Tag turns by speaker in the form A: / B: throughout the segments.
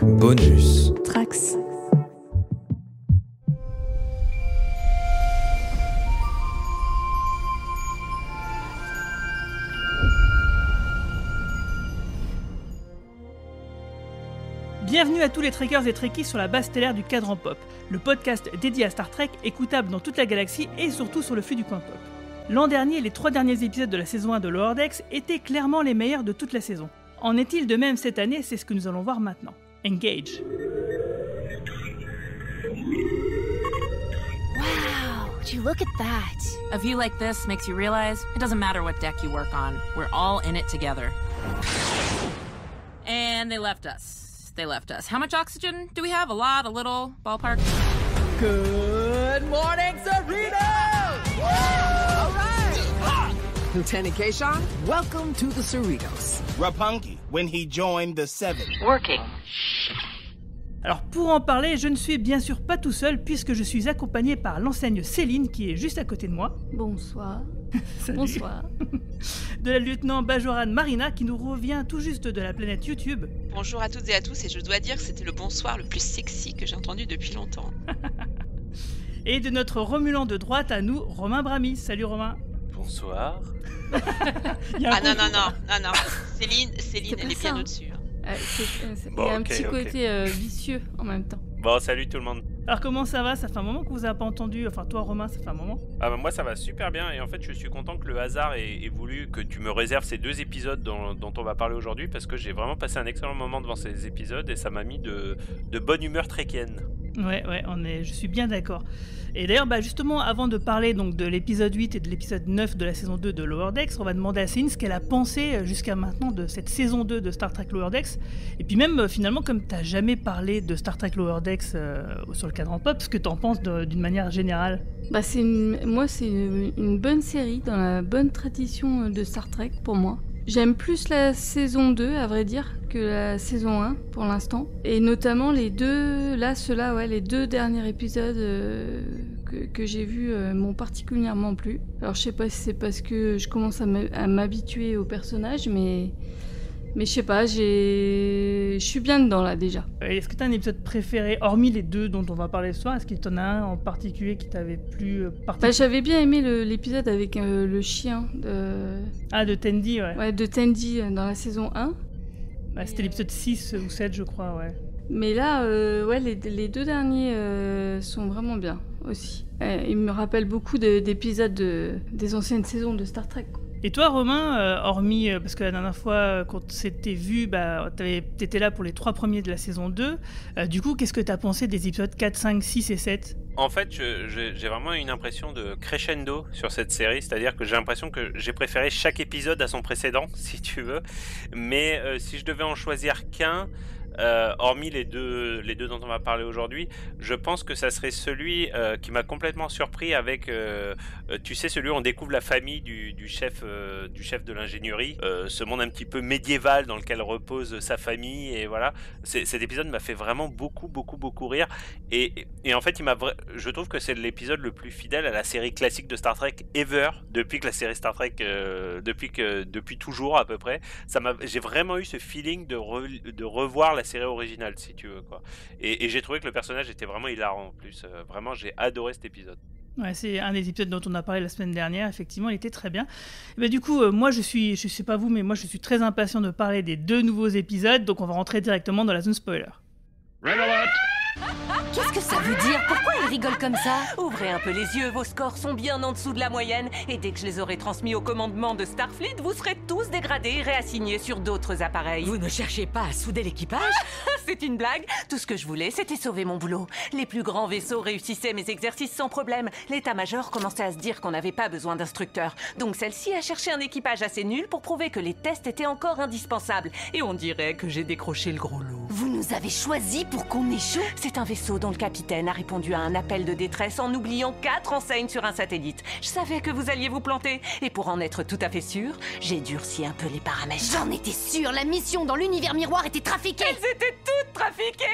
A: Bonus
B: Trax.
C: Bienvenue à tous les trekkers et trekkies sur la base stellaire du Cadran Pop, le podcast dédié à Star Trek, écoutable dans toute la galaxie et surtout sur le flux du coin pop. L'an dernier, les 3 derniers épisodes de la saison 1 de Lower Decks étaient clairement les meilleurs de toute la saison. En est-il de même cette année? C'est ce que nous allons voir maintenant. Engage.
D: Wow, would you look at that?
E: A view like this makes you realize it doesn't matter what deck you work on. We're all in it together. And they left us. How much oxygen do we have? A lot, a little, ballpark?
F: Good morning, Cerritos! All right! Lieutenant Kayshawn, welcome to the Cerritos.
G: Rapungi, when he joined the Seven.
E: Working.
C: Alors pour en parler, je ne suis bien sûr pas tout seul puisque je suis accompagné par l'enseigne Céline qui est juste à côté de moi.
B: Bonsoir.
C: Salut.
B: Bonsoir.
C: De la lieutenant Bajoran Marina qui nous revient tout juste de la planète YouTube.
H: Bonjour à toutes et à tous, et je dois dire que c'était le bonsoir le plus sexy que j'ai entendu depuis longtemps.
C: Et de notre remulant de droite à nous, Romain Bramis. Salut Romain.
I: Bonsoir.
H: Non. Céline elle est bien au-dessus.
B: Il y a un petit côté vicieux en même temps.
I: Bon, salut tout le monde.
C: Alors comment ça va? Ça fait un moment que vous n'avez pas entendu, enfin toi Romain, ça fait un moment.
I: Moi ça va super bien et en fait je suis content que le hasard ait voulu que tu me réserves ces 2 épisodes dont on va parler aujourd'hui parce que j'ai vraiment passé un excellent moment devant ces épisodes et ça m'a mis de bonne humeur trekkienne.
C: Ouais, je suis bien d'accord. Et d'ailleurs, justement, avant de parler donc, de l'épisode 8 et de l'épisode 9 de la saison 2 de Lower Decks, on va demander à Céline ce qu'elle a pensé jusqu'à maintenant de cette saison 2 de Star Trek Lower Decks. Et puis même, finalement, comme tu n'as jamais parlé de Star Trek Lower Decks sur le Cadran Pop, ce que tu en penses d'une manière générale?
B: C'est une bonne série, dans la bonne tradition de Star Trek pour moi. J'aime plus la saison 2, à vrai dire, que la saison 1, pour l'instant. Et notamment les deux derniers épisodes que j'ai vus m'ont particulièrement plu. Alors je sais pas si c'est parce que je commence à m'habituer au personnage, mais je sais pas, je suis bien dedans là déjà.
C: Est-ce que tu as un épisode préféré, hormis les 2 dont on va parler ce soir? Est-ce qu'il y en a un en particulier qui t'avait plu particulièrement?
B: J'avais bien aimé l'épisode avec le chien de...
C: Ah, de Tendi, ouais.
B: Ouais, de Tendi dans la saison 1.
C: C'était l'épisode 6 ou 7, je crois, ouais.
B: Mais là, les 2 derniers sont vraiment bien aussi. Ils me rappellent beaucoup d'épisodes des anciennes saisons de Star Trek, quoi.
C: Et toi Romain, hormis, parce que la dernière fois quand s'était vu, t'étais là pour les 3 premiers de la saison 2, du coup qu'est-ce que t'as pensé des épisodes 4, 5, 6 et 7?
I: En fait, j'ai vraiment une impression de crescendo sur cette série, c'est-à-dire que j'ai l'impression que j'ai préféré chaque épisode à son précédent, si tu veux, mais si je devais en choisir qu'un, hormis les deux dont on va parler aujourd'hui, je pense que ça serait celui qui m'a complètement surpris avec, tu sais, celui où on découvre la famille du chef de l'ingénierie, ce monde un petit peu médiéval dans lequel repose sa famille, et voilà. Cet épisode m'a fait vraiment beaucoup rire, et en fait je trouve que c'est l'épisode le plus fidèle à la série classique de Star Trek ever, depuis que la série Star Trek, depuis toujours à peu près. J'ai vraiment eu ce feeling de revoir la série originale, si tu veux, quoi. Et j'ai trouvé que le personnage était vraiment hilarant en plus. Vraiment, j'ai adoré cet épisode.
C: Ouais, c'est un des épisodes dont on a parlé la semaine dernière. Effectivement, il était très bien. Du coup, moi, je sais pas vous, mais moi, je suis très impatient de parler des 2 nouveaux épisodes. Donc, on va rentrer directement dans la zone spoiler.
J: Red alert!
D: Qu'est-ce que ça veut dire? Pourquoi il rigole comme ça?
K: Ouvrez un peu les yeux, vos scores sont bien en dessous de la moyenne. Et dès que je les aurai transmis au commandement de Starfleet, vous serez tous dégradés et réassignés sur d'autres appareils.
D: Vous ne cherchez pas à souder l'équipage?
K: C'est une blague. Tout ce que je voulais, c'était sauver mon boulot. Les plus grands vaisseaux réussissaient mes exercices sans problème. L'état-major commençait à se dire qu'on n'avait pas besoin d'instructeurs. Donc celle-ci a cherché un équipage assez nul pour prouver que les tests étaient encore indispensables. Et on dirait que j'ai décroché le gros lot.
D: Vous nous avez choisis pour qu'on échoue?
K: C'est un vaisseau dont le capitaine a répondu à un appel de détresse en oubliant 4 enseignes sur un satellite. Je savais que vous alliez vous planter. Et pour en être tout à fait sûr, j'ai durci un peu les paramètres.
D: J'en étais sûre, la mission dans l'univers miroir était trafiquée.
K: Elles étaient toutes trafiquées.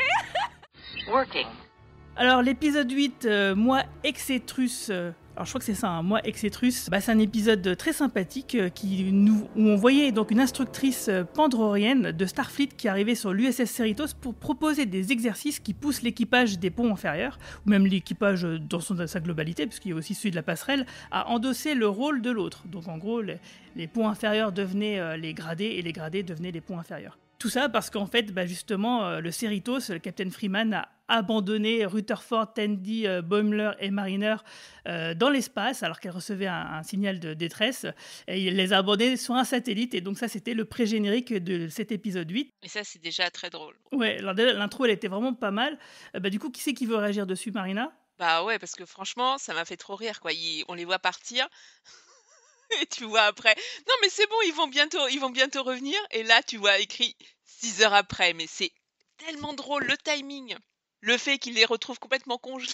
E: Working.
C: Alors l'épisode 8, moi Exetrus, Alors je crois que c'est ça, hein. Moi, Exetrus, c'est un épisode très sympathique où on voyait donc une instructrice pandrorienne de Starfleet qui arrivait sur l'USS Cerritos pour proposer des exercices qui poussent l'équipage des ponts inférieurs, ou même l'équipage dans sa globalité, puisqu'il y a aussi celui de la passerelle, à endosser le rôle de l'autre. Donc en gros, les ponts inférieurs devenaient les gradés et les gradés devenaient les ponts inférieurs. Tout ça parce qu'en fait, justement, le Cerritos, le Captain Freeman a abandonné Rutherford, Tandy, Boimler et Mariner dans l'espace alors qu'elle recevait un signal de détresse. Et il les a abandonnés sur un satellite. Et donc ça, c'était le pré-générique de cet épisode 8.
H: Et ça, c'est déjà très drôle.
C: Ouais, alors déjà, l'intro, elle était vraiment pas mal. Du coup, qui c'est qui veut réagir dessus, Marina ?
H: Bah ouais, parce que franchement, ça m'a fait trop rire, quoi. On les voit partir. Et tu vois après, non mais c'est bon, ils vont bientôt revenir. Et là, tu vois écrit 6 heures après. Mais c'est tellement drôle, le timing. Le fait qu'ils les retrouvent complètement congelés,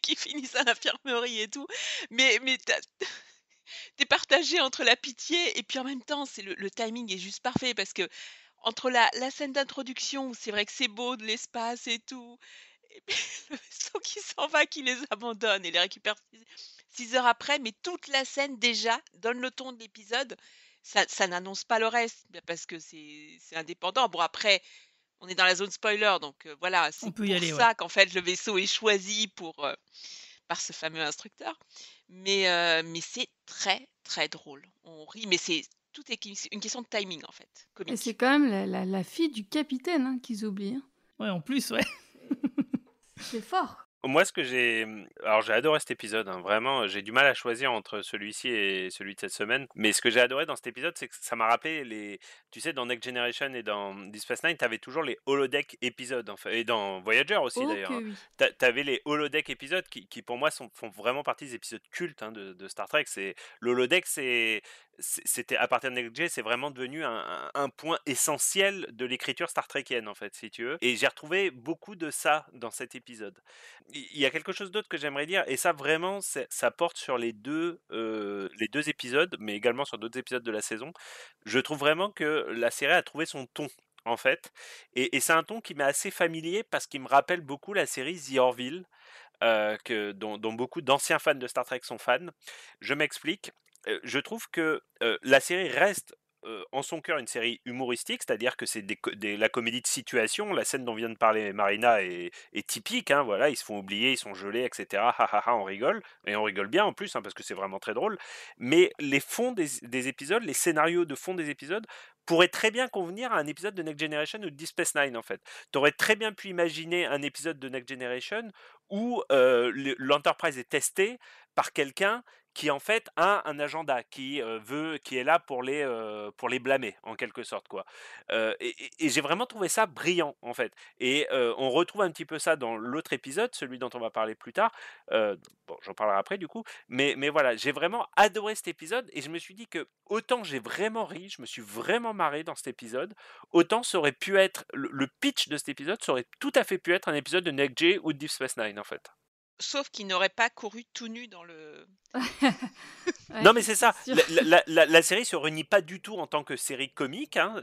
H: qu'ils finissent à l'infirmerie et tout. Mais t'es partagé entre la pitié et puis en même temps, le timing est juste parfait parce que entre la scène d'introduction où c'est vrai que c'est beau de l'espace et tout, et puis le vaisseau qui s'en va, qui les abandonne et les récupère 6 heures après, mais toute la scène déjà donne le ton de l'épisode. Ça n'annonce pas le reste parce que c'est indépendant. Bon, après, on est dans la zone spoiler, donc voilà, c'est pour ça qu'en fait le vaisseau est choisi par ce fameux instructeur. Mais c'est très très drôle. On rit, mais tout est une question de timing en fait. Comique.
B: Et c'est quand même la fille du capitaine qu'ils oublient. Hein.
C: Ouais, en plus, ouais.
B: C'est fort.
I: Moi, j'ai adoré cet épisode, hein. Vraiment, j'ai du mal à choisir entre celui-ci et celui de cette semaine. Mais ce que j'ai adoré dans cet épisode, c'est que ça m'a rappelé tu sais, dans Next Generation et dans Deep Space Nine, t'avais toujours les holodeck épisodes, enfin, et dans Voyager aussi d'ailleurs.
B: Oui.
I: T'avais les holodeck épisodes qui pour moi font vraiment partie des épisodes cultes, hein, de Star Trek. L'holodeck, c'était à partir de Next Gen, c'est vraiment devenu un point essentiel de l'écriture Star Trekienne en fait, si tu veux. Et j'ai retrouvé beaucoup de ça dans cet épisode. Il y a quelque chose d'autre que j'aimerais dire, et ça vraiment, ça porte sur les deux épisodes, mais également sur d'autres épisodes de la saison. Je trouve vraiment que la série a trouvé son ton, en fait, et c'est un ton qui m'est assez familier parce qu'il me rappelle beaucoup la série The Orville, dont beaucoup d'anciens fans de Star Trek sont fans. Je m'explique. Je trouve que la série reste en son cœur une série humoristique, c'est-à-dire que c'est la comédie de situation. La scène dont vient de parler Marina est typique, hein, voilà, ils se font oublier, ils sont gelés, etc. On rigole, et on rigole bien en plus, hein, parce que c'est vraiment très drôle. Mais les fonds des épisodes, les scénarios de fond des épisodes pourraient très bien convenir à un épisode de Next Generation ou de Deep Space Nine, en fait. T'aurais très bien pu imaginer un épisode de Next Generation où l'Enterprise est testée par quelqu'un qui en fait a un agenda, qui est là pour les blâmer en quelque sorte, quoi. Et j'ai vraiment trouvé ça brillant en fait. Et on retrouve un petit peu ça dans l'autre épisode, celui dont on va parler plus tard. Bon, j'en parlerai après du coup. Mais voilà, j'ai vraiment adoré cet épisode et je me suis dit que autant j'ai vraiment ri, je me suis vraiment marré dans cet épisode, autant ça aurait pu être le pitch de cet épisode, ça aurait tout à fait pu être un épisode de Next Gen ou de Deep Space Nine en fait.
H: Sauf qu'il n'aurait pas couru tout nu dans le...
B: Ouais,
I: non mais c'est ça,
B: sûr.
I: la série se réunit pas du tout en tant que série comique, hein.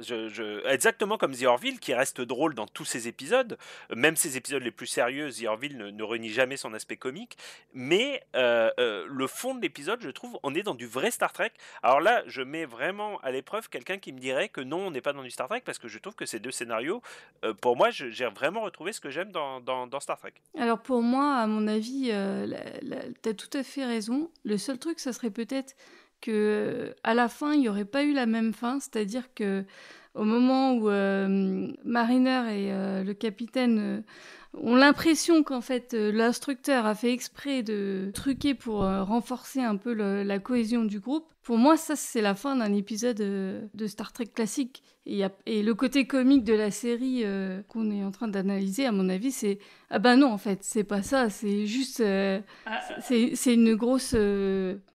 I: Exactement comme The Orville qui reste drôle dans tous ses épisodes, même ses épisodes les plus sérieux, The Orville ne réunit jamais son aspect comique, mais le fond de l'épisode, je trouve, on est dans du vrai Star Trek. Alors là, je mets vraiment à l'épreuve quelqu'un qui me dirait que non, on n'est pas dans du Star Trek, parce que je trouve que ces deux scénarios, pour moi, j'ai vraiment retrouvé ce que j'aime dans Star Trek.
B: Alors pour moi, à mon avis, t'as tout à fait raison. Le seul truc, ça serait peut-être que à la fin, il n'y aurait pas eu la même fin, c'est-à-dire que au moment où Mariner et le capitaine ont l'impression qu'en fait l'instructeur a fait exprès de truquer pour renforcer un peu la cohésion du groupe. Pour moi, ça c'est la fin d'un épisode de Star Trek classique. Et le côté comique de la série qu'on est en train d'analyser, à mon avis, c'est ah ben non en fait, c'est pas ça, c'est juste c'est une grosse.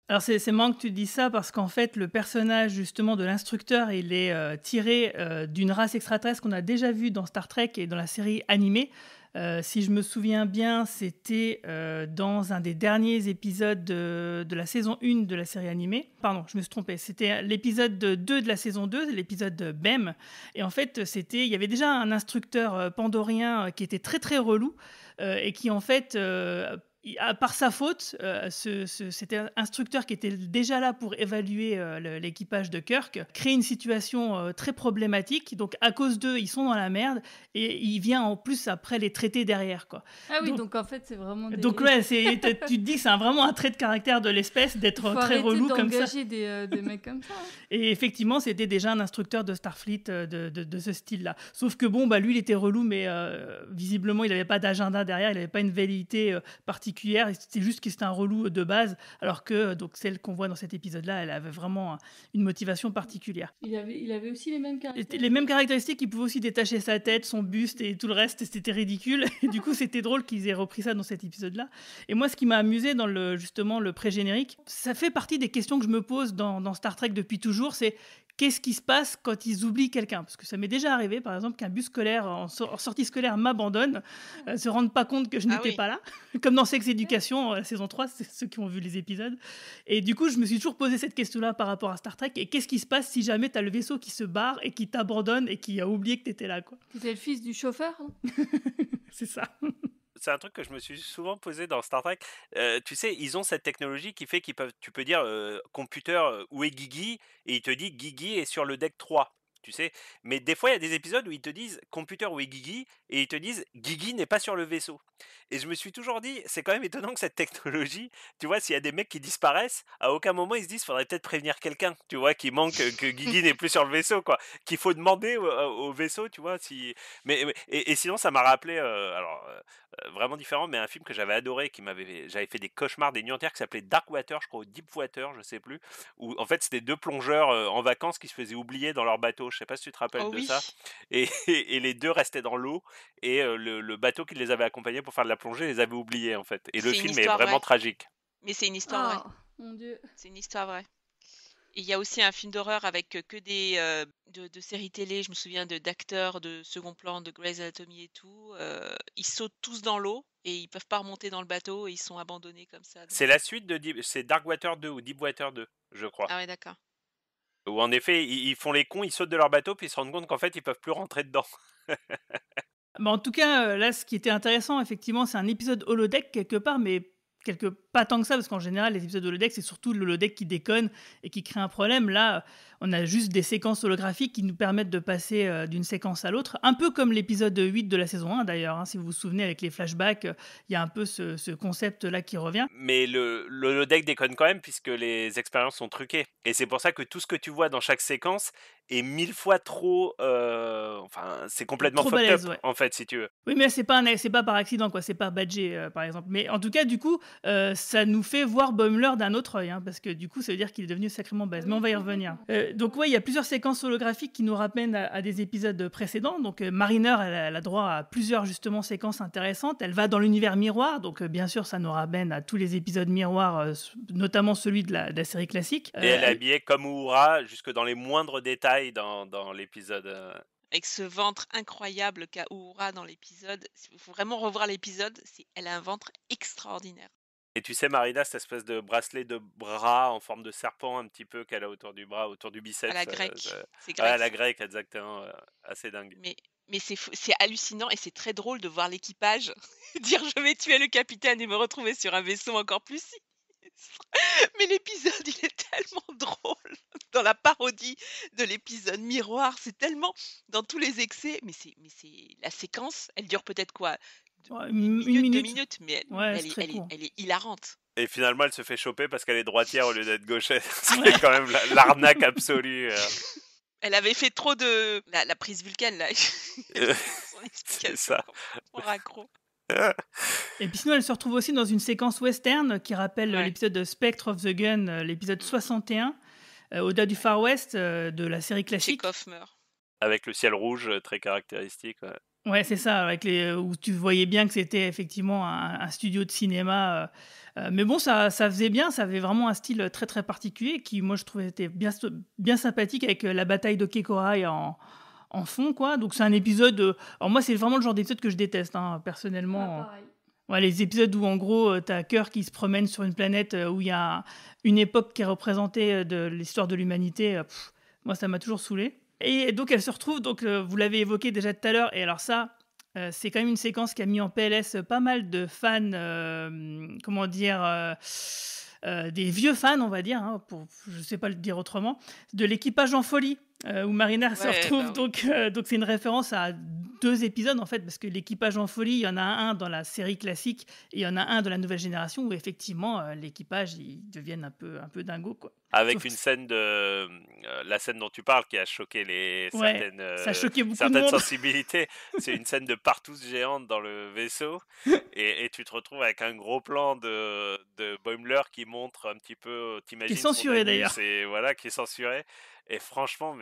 C: Alors c'est marrant que tu dis ça parce qu'en fait le personnage justement de l'instructeur il est tiré d'une race extraterrestre qu'on a déjà vue dans Star Trek et dans la série animée. Si je me souviens bien, c'était dans un des derniers épisodes de la saison 1 de la série animée. Pardon, je me suis trompée. C'était l'épisode 2 de la saison 2, l'épisode BEM. Et en fait, il y avait déjà un instructeur pandorien qui était très très relou et qui en fait par sa faute, cet instructeur qui était déjà là pour évaluer l'équipage de Kirk crée une situation très problématique. Donc, à cause d'eux, ils sont dans la merde et il vient en plus après les traiter derrière, quoi.
B: Ah oui, donc en fait, c'est vraiment des...
C: Donc, ouais, tu te dis que c'est vraiment un trait de caractère de l'espèce d'être très relou comme ça.
B: Faut arrêter d'engager des mecs comme ça.
C: Et effectivement, c'était déjà un instructeur de Starfleet de ce style-là. Sauf que bon, lui, il était relou, mais visiblement, il n'avait pas d'agenda derrière, il n'avait pas une velléité particulière. C'était juste que c'était un relou de base, alors que donc celle qu'on voit dans cet épisode-là, elle avait vraiment une motivation particulière.
B: Il avait aussi les mêmes caractéristiques.
C: Les mêmes caractéristiques, il pouvait aussi détacher sa tête, son buste et tout le reste, c'était ridicule. Et du coup, c'était drôle qu'ils aient repris ça dans cet épisode-là. Et moi, ce qui m'a amusé dans justement le pré-générique, ça fait partie des questions que je me pose dans Star Trek depuis toujours, c'est qu'est-ce qui se passe quand ils oublient quelqu'un? Parce que ça m'est déjà arrivé, par exemple, qu'un bus scolaire en sortie scolaire m'abandonne, se rendent pas compte que je n'étais pas là, comme dans Sex Education, la saison 3, c'est ceux qui ont vu les épisodes. Et du coup, je me suis toujours posé cette question-là par rapport à Star Trek. Et qu'est-ce qui se passe si jamais tu as le vaisseau qui se barre et qui t'abandonne et qui a oublié que tu étais là, quoi?
B: C'était le fils du chauffeur, hein.
C: C'est ça.
I: C'est un truc que je me suis souvent posé dans Star Trek. Tu sais, ils ont cette technologie qui fait tu peux dire computer, où est Guigui? Et il te dit Guigui est sur le deck 3. Tu sais, mais des fois il y a des épisodes où ils te disent computer où est Guigui et ils te disent Guigui n'est pas sur le vaisseau. Et je me suis toujours dit, c'est quand même étonnant que cette technologie, tu vois, s'il y a des mecs qui disparaissent, à aucun moment ils se disent faudrait peut-être prévenir quelqu'un, tu vois, qui manque, que Guigui n'est plus sur le vaisseau, quoi, qu'il faut demander au vaisseau, tu vois, si. Et sinon ça m'a rappelé, vraiment différent, mais un film que j'avais adoré, j'avais fait des cauchemars, des nuits entières, qui s'appelait Darkwater, je crois, ou Deepwater, je sais plus, où en fait c'était deux plongeurs en vacances qui se faisaient oublier dans leur bateau. Je sais pas si tu te rappelles de ça. Et les deux restaient dans l'eau et le bateau qui les avait accompagnés pour faire de la plongée les avait oubliés en fait. Et le film est vraiment tragique.
H: Mais c'est une histoire vraie.
B: Mon Dieu.
H: C'est une histoire vraie. Et il y a aussi un film d'horreur avec que des de séries télé, je me souviens d'acteurs de second plan, de Grey's Anatomy et tout. Ils sautent tous dans l'eau et ils peuvent pas remonter dans le bateau et ils sont abandonnés comme ça.
I: C'est la suite c'est Darkwater 2 ou Deepwater 2, je crois.
H: Ah ouais, d'accord.
I: Où en effet, ils font les cons, ils sautent de leur bateau, puis ils se rendent compte qu'en fait, ils peuvent plus rentrer dedans.
C: En tout cas, là, ce qui était intéressant, effectivement, c'est un épisode holodeck quelque part, mais pas tant que ça, parce qu'en général, les épisodes holodeck, c'est surtout l'holodeck qui déconne et qui crée un problème. Là, on a juste des séquences holographiques qui nous permettent de passer d'une séquence à l'autre, un peu comme l'épisode 8 de la saison 1 d'ailleurs, hein, si vous vous souvenez, avec les flashbacks, il y a un peu ce concept-là qui revient.
I: Mais l'holodeck déconne quand même, puisque les expériences sont truquées. Et c'est pour ça que tout ce que tu vois dans chaque séquence est 1000 fois trop... Enfin, c'est complètement fucked up, ouais. En fait, si tu veux.
C: Oui, mais c'est pas par accident, quoi. C'est pas badgé, par exemple. Mais en tout cas, du coup, ça nous fait voir Boimler d'un autre œil, hein, parce que du coup, ça veut dire qu'il est devenu sacrément balèze. Mais on va y revenir. Donc, ouais, il y a plusieurs séquences holographiques qui nous ramènent à des épisodes précédents. Donc, Mariner, elle a droit à plusieurs, justement, séquences intéressantes. Elle va dans l'univers miroir. Donc, bien sûr, ça nous ramène à tous les épisodes miroirs, notamment celui de la série classique.
I: Et elle est habillée comme Uhura, jusque dans les moindres détails dans l'épisode.
H: Avec ce ventre incroyable qu'a Uhura dans l'épisode. Il faut vraiment revoir l'épisode. Elle a un ventre extraordinaire.
I: Et tu sais, Marina, cette espèce de bracelet de bras en forme de serpent un petit peu qu'elle a autour du bras, autour du biceps.
H: À la grecque. C'est
I: grec. Ouais, à la grecque, exactement. Assez dingue.
H: Mais c'est hallucinant et c'est très drôle de voir l'équipage dire je vais tuer le capitaine et me retrouver sur un vaisseau encore plus sinistre. Mais l'épisode, il est tellement drôle dans la parodie de l'épisode miroir. C'est tellement dans tous les excès. Mais c'est la séquence, elle dure peut-être quoi? Une minute, 2 minutes, mais elle est hilarante.
I: Et finalement, elle se fait choper parce qu'elle est droitière au lieu d'être gauchère. C'est quand même l'arnaque absolue.
H: Elle avait fait trop de... La prise Vulcaine, là.
I: C'est ça.
H: Raccro.
C: Et puis sinon, elle se retrouve aussi dans une séquence western qui rappelle l'épisode de Spectre of the Gun, l'épisode 61, au-delà du Far West, de la série classique.
H: Chekhov meurt.
I: Avec le ciel rouge très caractéristique.
C: Ouais, c'est ça, où tu voyais bien que c'était effectivement un studio de cinéma. Mais bon, ça faisait bien, ça avait vraiment un style très très particulier qui, moi, je trouvais était bien sympathique avec la bataille de Kekorai en fond, quoi. Donc c'est un épisode... Alors moi, c'est vraiment le genre d'épisode que je déteste, hein, personnellement. Ouais, les épisodes où, en gros, t'as Kirk qui se promène sur une planète où il y a une époque qui est représentée de l'histoire de l'humanité. Moi, ça m'a toujours saoulé. Et donc, elle se retrouve, donc vous l'avez évoqué déjà tout à l'heure, et alors ça, C'est quand même une séquence qui a mis en PLS pas mal de fans, des vieux fans, on va dire, hein, je ne sais pas le dire autrement, de l'équipage en folie, où Marina se retrouve. Donc c'est une référence à 2 épisodes, en fait, parce que l'équipage en folie, il y en a un dans la série classique et il y en a un dans la nouvelle génération où, effectivement, l'équipage, ils deviennent un peu dingo, quoi.
I: Avec une scène de la scène dont tu parles qui a choqué
C: ça a choqué beaucoup de
I: certaines
C: monde.
I: sensibilités. C'est une scène de partouze géante dans le vaisseau et tu te retrouves avec un gros plan de Boimler qui montre un petit peu, t'imagines,
C: Qui est censuré,
I: son anus
C: d'ailleurs.
I: et voilà, qui est censuré. Et franchement,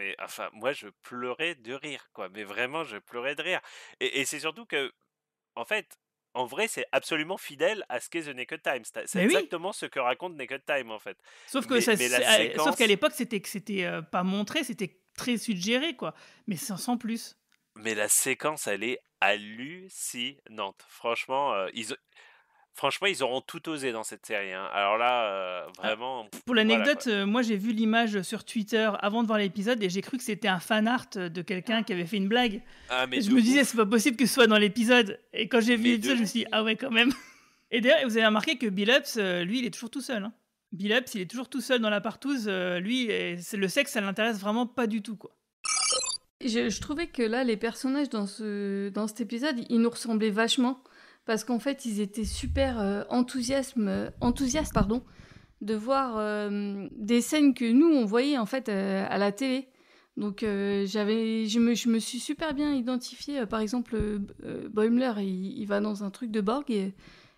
I: moi je pleurais de rire, quoi. Mais vraiment, je pleurais de rire. Et c'est surtout que, en fait, en vrai, c'est absolument fidèle à ce qu'est The Naked Time. C'est
C: Mais oui.
I: exactement ce que raconte Naked Time, en fait.
C: Sauf que
I: Sauf
C: qu'à l'époque, c'était pas montré, c'était très suggéré, quoi. Mais sans plus.
I: Mais la séquence, elle est hallucinante. Franchement, ils auront tout osé dans cette série, hein. Alors là, vraiment.
C: Pour l'anecdote, moi j'ai vu l'image sur Twitter avant de voir l'épisode et j'ai cru que c'était un fan art de quelqu'un qui avait fait une blague. Et je me disais, c'est pas possible que ce soit dans l'épisode. Et quand j'ai vu l'épisode, je me suis dit, ah ouais, quand même. Et d'ailleurs, vous avez remarqué que Bill Ups, lui, il est toujours tout seul, hein. Bill Ups, il est toujours tout seul dans la partouze. Lui, le sexe, ça l'intéresse vraiment pas du tout, quoi.
B: Je trouvais que là, les personnages dans cet épisode, ils nous ressemblaient vachement. Parce qu'en fait, ils étaient super enthousiastes de voir des scènes que nous, on voyait en fait à la télé. Donc, je me suis super bien identifiée. Par exemple, Boimler, il va dans un truc de Borg et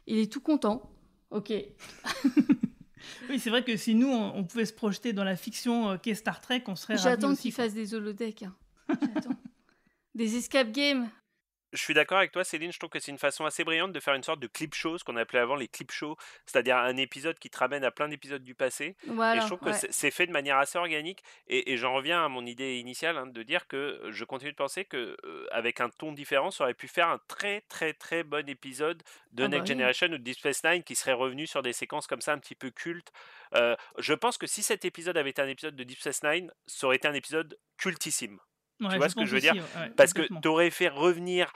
B: il est tout content. Ok.
C: Oui, c'est vrai que si nous, on pouvait se projeter dans la fiction qu'est Star Trek, on serait ravis aussi.
B: J'attends qu'ils fassent des holodecks. Hein. J'attends. Des escape games.
I: Je suis d'accord avec toi, Céline. Je trouve que c'est une façon assez brillante de faire une sorte de clip show, ce qu'on appelait avant les clip shows, c'est-à-dire un épisode qui te ramène à plein d'épisodes du passé.
B: Voilà,
I: et je trouve que c'est fait de manière assez organique. Et j'en reviens à mon idée initiale, hein, de dire que je continue de penser que avec un ton différent, ça aurait pu faire un très très très bon épisode de Next Generation ou de Deep Space Nine qui serait revenu sur des séquences comme ça un petit peu cultes. Je pense que si cet épisode avait été un épisode de Deep Space Nine, ça aurait été un épisode cultissime. Tu vois ce que je veux dire? Parce que t'aurais fait revenir...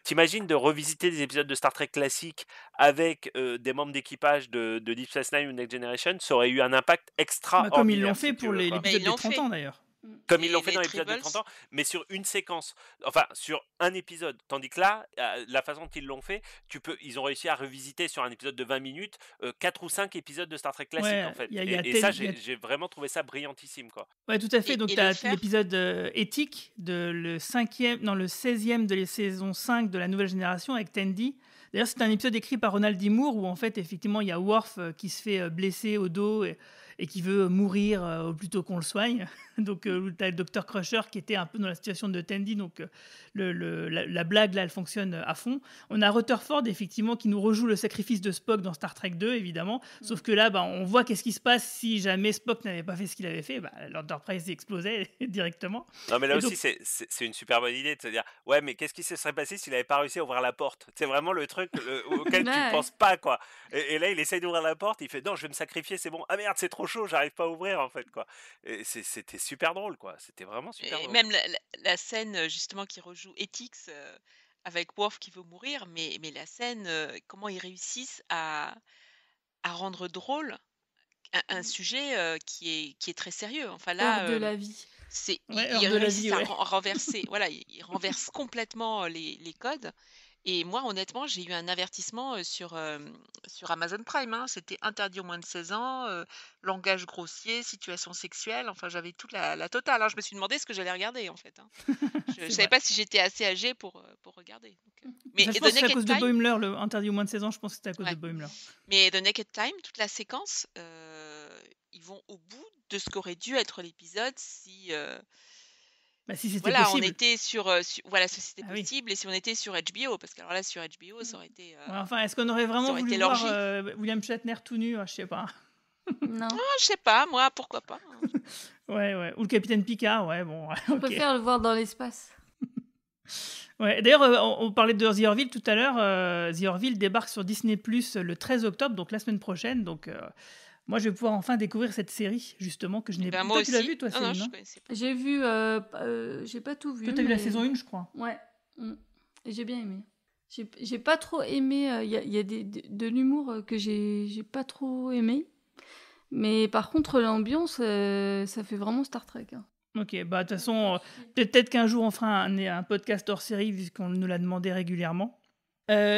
I: t'imagines de revisiter des épisodes de Star Trek classiques avec des membres d'équipage de Deep Space Nine ou Next Generation, ça aurait eu un impact extraordinaire.
C: Comme ils l'ont fait pour l'épisode des 30 ans, d'ailleurs.
I: Comme ils l'ont fait dans l'épisode de 30 ans, mais sur une séquence, enfin sur un épisode. Tandis que là, la façon dont ils l'ont fait, ils ont réussi à revisiter sur un épisode de 20 minutes 4 ou 5 épides de Star Trek classique, en fait. Et ça, j'ai vraiment trouvé ça brillantissime, quoi.
C: Ouais, tout à fait. Donc, tu as l'épisode éthique, le 16e de la saison 5 de la nouvelle génération avec Tandy. D'ailleurs, c'est un épisode écrit par Ronald D. Moore où, en fait, effectivement, il y a Worf qui se fait blesser au dos et qui veut mourir plutôt qu'on le soigne. Donc, tu as le Dr. Crusher qui était un peu dans la situation de Tandy. Donc, la blague, là, elle fonctionne à fond. On a Rutherford, effectivement, qui nous rejoue le sacrifice de Spock dans Star Trek 2, évidemment. Sauf que là, on voit qu'est-ce qui se passe si jamais Spock n'avait pas fait ce qu'il avait fait. L'Enterprise explosait directement.
I: Non, mais là aussi, c'est une super bonne idée de se dire, ouais, mais qu'est-ce qui se serait passé s'il n'avait pas réussi à ouvrir la porte? C'est vraiment le truc auquel tu ne penses pas, quoi. Et là, il essaye d'ouvrir la porte, il fait, non, je vais me sacrifier, c'est bon. Ah merde, c'est trop chaud, j'arrive pas à ouvrir, en fait, quoi. Et c'était super drôle, quoi. C'était vraiment super drôle.
H: Même la scène, justement, qui rejoue Ethics avec Worf qui veut mourir, mais la scène, comment ils réussissent à rendre drôle un sujet qui est très sérieux. Enfin là,
B: de la vie.
H: Ils réussissent à renverser. Voilà, ils renversent complètement les codes. Et moi, honnêtement, j'ai eu un avertissement sur Amazon Prime, hein. C'était interdit aux moins de 16 ans, langage grossier, situation sexuelle. Enfin, j'avais toute la totale, hein. Je me suis demandé ce que j'allais regarder, en fait, hein. Je ne savais pas si j'étais assez âgée pour regarder. Donc,
C: mais je pense que c'est à cause de Boimler, le interdit aux moins de 16 ans. Je pense que c'était à cause de Boimler.
H: Mais The Naked Time, toute la séquence, ils vont au bout de ce qu'aurait dû être l'épisode si...
C: si c'était possible.
H: On était sur si c'était possible et si on était sur HBO, parce que alors là sur HBO ça aurait été
C: enfin, est-ce qu'on aurait vraiment voulu voir William Shatner tout nu? Je sais pas.
B: Non.
H: Je sais pas, moi, pourquoi pas.
C: Ouais. Ou le capitaine Picard, ouais, bon.
B: On préfère le voir dans l'espace.
C: Ouais. D'ailleurs, on parlait de The Orville tout à l'heure. The Orville débarque sur Disney+ le 13 octobre, donc la semaine prochaine. Donc moi, je vais pouvoir enfin découvrir cette série, justement, que je n'ai pas. Toi, tu l'as vu, toi, Céline?
B: J'ai vu, j'ai pas tout vu.
C: Toi, t'as vu la saison 1, je crois.
B: Ouais. Et j'ai bien aimé. J'ai pas trop aimé. Il y a de l'humour que j'ai pas trop aimé. Mais par contre, l'ambiance, ça fait vraiment Star Trek. Hein.
C: Ok, bah de toute façon, peut-être qu'un jour on fera un podcast hors série, vu qu'on nous l'a demandé régulièrement.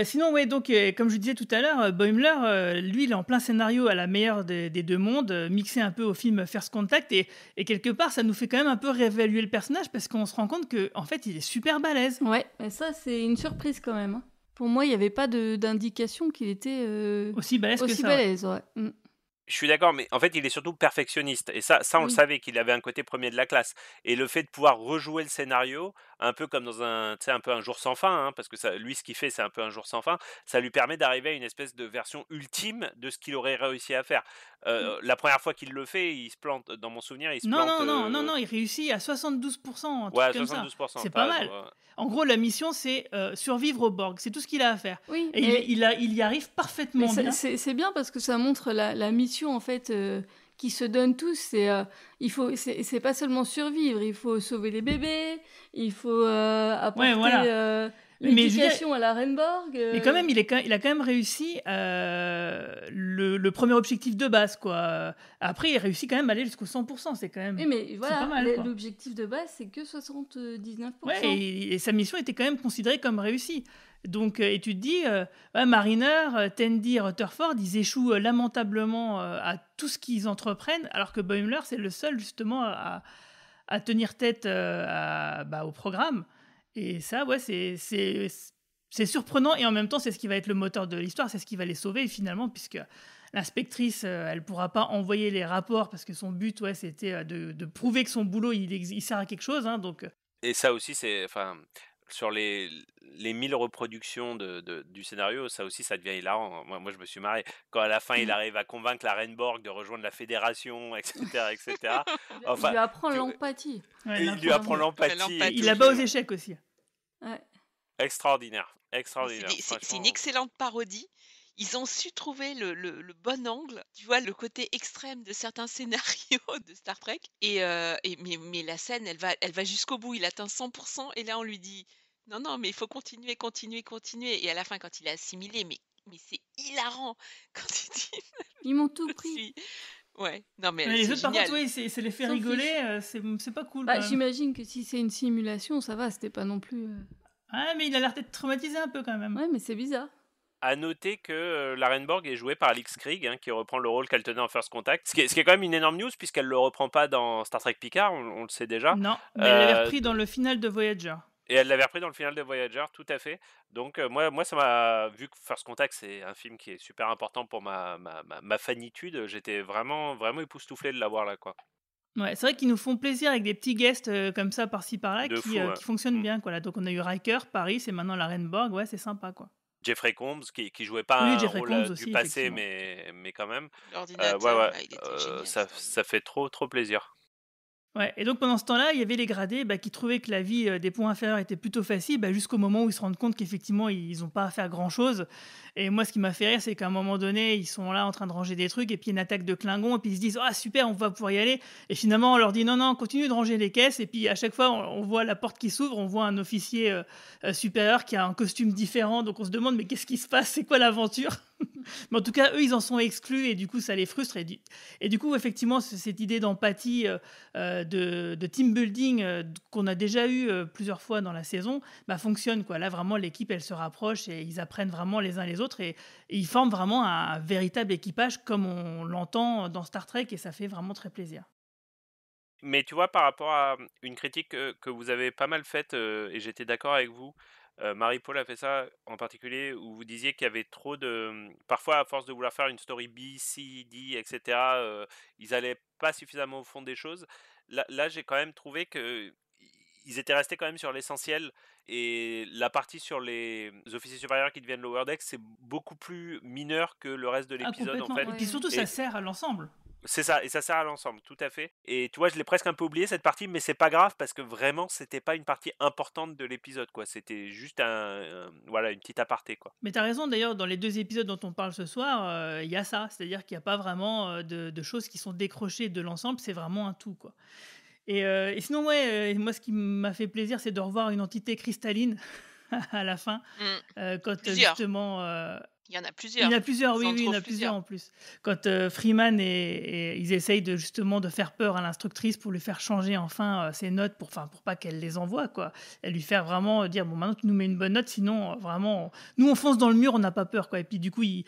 C: Sinon, ouais, donc, comme je disais tout à l'heure, Boimler, lui, il est en plein scénario à la meilleure des deux mondes, mixé un peu au film First Contact, et quelque part, ça nous fait quand même un peu réévaluer le personnage, parce qu'on se rend compte qu'en fait, il est super balèze.
B: Ouais, mais ça, c'est une surprise quand même. Hein. Pour moi, il n'y avait pas d'indication qu'il était
C: aussi balèze que ça.
B: Balèze, ouais.
I: Je suis d'accord, mais en fait, il est surtout perfectionniste. Et ça on le savait, qu'il avait un côté premier de la classe. Et le fait de pouvoir rejouer le scénario, un peu comme dans un peu un jour sans fin, hein, parce que lui, ce qu'il fait, c'est un peu un jour sans fin, ça lui permet d'arriver à une espèce de version ultime de ce qu'il aurait réussi à faire. La première fois qu'il le fait, il se plante, dans mon souvenir, il se plante...
C: Non, il réussit à 72%, un truc
I: ouais,
C: comme
I: 72%,
C: ça. C'est pas mal. En gros, la mission, c'est survivre au Borg. C'est tout ce qu'il a à faire.
B: Oui,
C: et il y arrive parfaitement bien.
B: C'est bien parce que ça montre la mission, en fait, qui se donnent tous. C'est pas seulement survivre, il faut sauver les bébés, il faut apporter l'éducation à la Renborg.
C: Mais quand même, il a quand même réussi le premier objectif de base, quoi. Après, il réussit quand même à aller jusqu'au 100%. C'est quand même.
B: Oui, mais voilà,
C: pas mal,
B: l'objectif de base, c'est que 79%.
C: Ouais, et sa mission était quand même considérée comme réussie. Donc, et tu te dis, Mariner, Tendi et Rutherford, ils échouent lamentablement à tout ce qu'ils entreprennent, alors que Boimler, c'est le seul, justement, à tenir tête au programme. Et ça, ouais, c'est surprenant, et en même temps, c'est ce qui va être le moteur de l'histoire, c'est ce qui va les sauver, finalement, puisque l'inspectrice, elle ne pourra pas envoyer les rapports, parce que son but, ouais, c'était de prouver que son boulot, il sert à quelque chose. Hein, donc...
I: Et ça aussi, c'est... Sur les 1000 reproductions du scénario, ça aussi, ça devient hilarant. Moi, je me suis marré. Quand à la fin, il arrive à convaincre la Renborg de rejoindre la Fédération, etc. etc.
B: Enfin, il lui apprend l'empathie.
I: Ouais, il lui apprend l'empathie.
C: Il la bat aux échecs aussi.
B: Ouais.
I: Extraordinaire.
H: C'est une excellente parodie. Ils ont su trouver le bon angle, tu vois, le côté extrême de certains scénarios de Star Trek. Mais la scène, elle va jusqu'au bout. Il atteint 100%, et là, on lui dit non, mais il faut continuer. Et à la fin, quand il a assimilé, mais c'est hilarant quand il dit.
B: Ils m'ont tout pris.
H: Ouais, non, mais
C: les
H: c'est
C: autres, par
H: génial.
C: contre, oui, c'est les fait rigoler, c'est pas cool.
B: J'imagine que si c'est une simulation, ça va, c'était pas non plus.
C: Ah, mais il a l'air d'être traumatisé un peu quand même.
B: Ouais, mais c'est bizarre.
I: À noter que la Renborg est jouée par Alix Krieg, qui reprend le rôle qu'elle tenait en First Contact. Ce qui est quand même une énorme news, puisqu'elle ne le reprend pas dans Star Trek Picard, on le sait déjà.
C: Non, mais elle l'avait repris dans le final de Voyager.
I: Et elle l'avait repris dans le final de Voyager, tout à fait. Donc moi ça m'a... Vu que First Contact, c'est un film qui est super important pour ma fanitude, j'étais vraiment époustouflé de l'avoir là, quoi.
C: Ouais, c'est vrai qu'ils nous font plaisir avec des petits guests comme ça, par-ci, par-là, qui fonctionnent bien, quoi. Là, donc on a eu Riker, Paris, et maintenant la Renborg, ouais, c'est sympa, quoi.
I: Jeffrey Combs, qui jouait pas un rôle
C: aussi,
I: du passé, mais quand même.
H: L'ordinateur, il était génial.
I: Ça fait trop plaisir.
C: Ouais, et donc pendant ce temps-là, il y avait les gradés qui trouvaient que la vie des points inférieurs était plutôt facile, jusqu'au moment où ils se rendent compte qu'effectivement, ils n'ont pas à faire grand-chose. Et moi, ce qui m'a fait rire, c'est qu'à un moment donné, ils sont là en train de ranger des trucs, et puis il y a une attaque de Klingons, et puis ils se disent « Ah, super, on va pouvoir y aller !» Et finalement, on leur dit « Non, continue de ranger les caisses !» Et puis à chaque fois, on voit la porte qui s'ouvre, on voit un officier supérieur qui a un costume différent, donc on se demande « Mais qu'est-ce qui se passe? C'est quoi l'aventure ?» Mais en tout cas, eux, ils en sont exclus, et du coup, ça les frustre. Et du coup, effectivement, cette idée d'empathie, de team building qu'on a déjà eu plusieurs fois dans la saison, fonctionne, quoi. Là, vraiment, l'équipe, elle se rapproche, et ils apprennent vraiment les uns les autres, et ils forment vraiment un véritable équipage comme on l'entend dans Star Trek, et ça fait vraiment très plaisir.
I: Mais tu vois, par rapport à une critique que vous avez pas mal faite, et j'étais d'accord avec vous, Marie-Paul a fait ça en particulier, où vous disiez qu'il y avait trop de... Parfois, à force de vouloir faire une story B, C, D, etc., ils allaient pas suffisamment au fond des choses. Là, j'ai quand même trouvé que ils étaient restés quand même sur l'essentiel, et la partie sur les officiers supérieurs qui deviennent Lower Decks, c'est beaucoup plus mineur que le reste de l'épisode, en fait.
C: Et puis surtout, ça sert à l'ensemble.
I: C'est ça, et ça sert à l'ensemble, tout à fait. Et tu vois, je l'ai presque un peu oublié cette partie, mais c'est pas grave, parce que vraiment, c'était pas une partie importante de l'épisode, quoi. C'était juste une petite aparté, quoi.
C: Mais t'as raison, d'ailleurs, dans les 2 épisodes dont on parle ce soir, il y a ça, c'est-à-dire qu'il n'y a pas vraiment de choses qui sont décrochées de l'ensemble, c'est vraiment un tout, quoi. Et sinon, moi, ce qui m'a fait plaisir, c'est de revoir une entité cristalline à la fin. Quand
H: Plusieurs.
C: justement...
H: Il y en a plusieurs.
C: Il y en a plusieurs, oui,
H: Ils en
C: oui, il y en a
H: trouvent
C: plusieurs
H: plusieurs.
C: en plus. Quand Freeman et ils essayent justement de faire peur à l'instructrice pour lui faire changer enfin ses notes pour pas qu'elle les envoie, quoi. Elle lui faire vraiment dire bon, maintenant tu nous mets une bonne note, sinon vraiment nous on fonce dans le mur, on n'a pas peur, quoi. Et puis du coup ils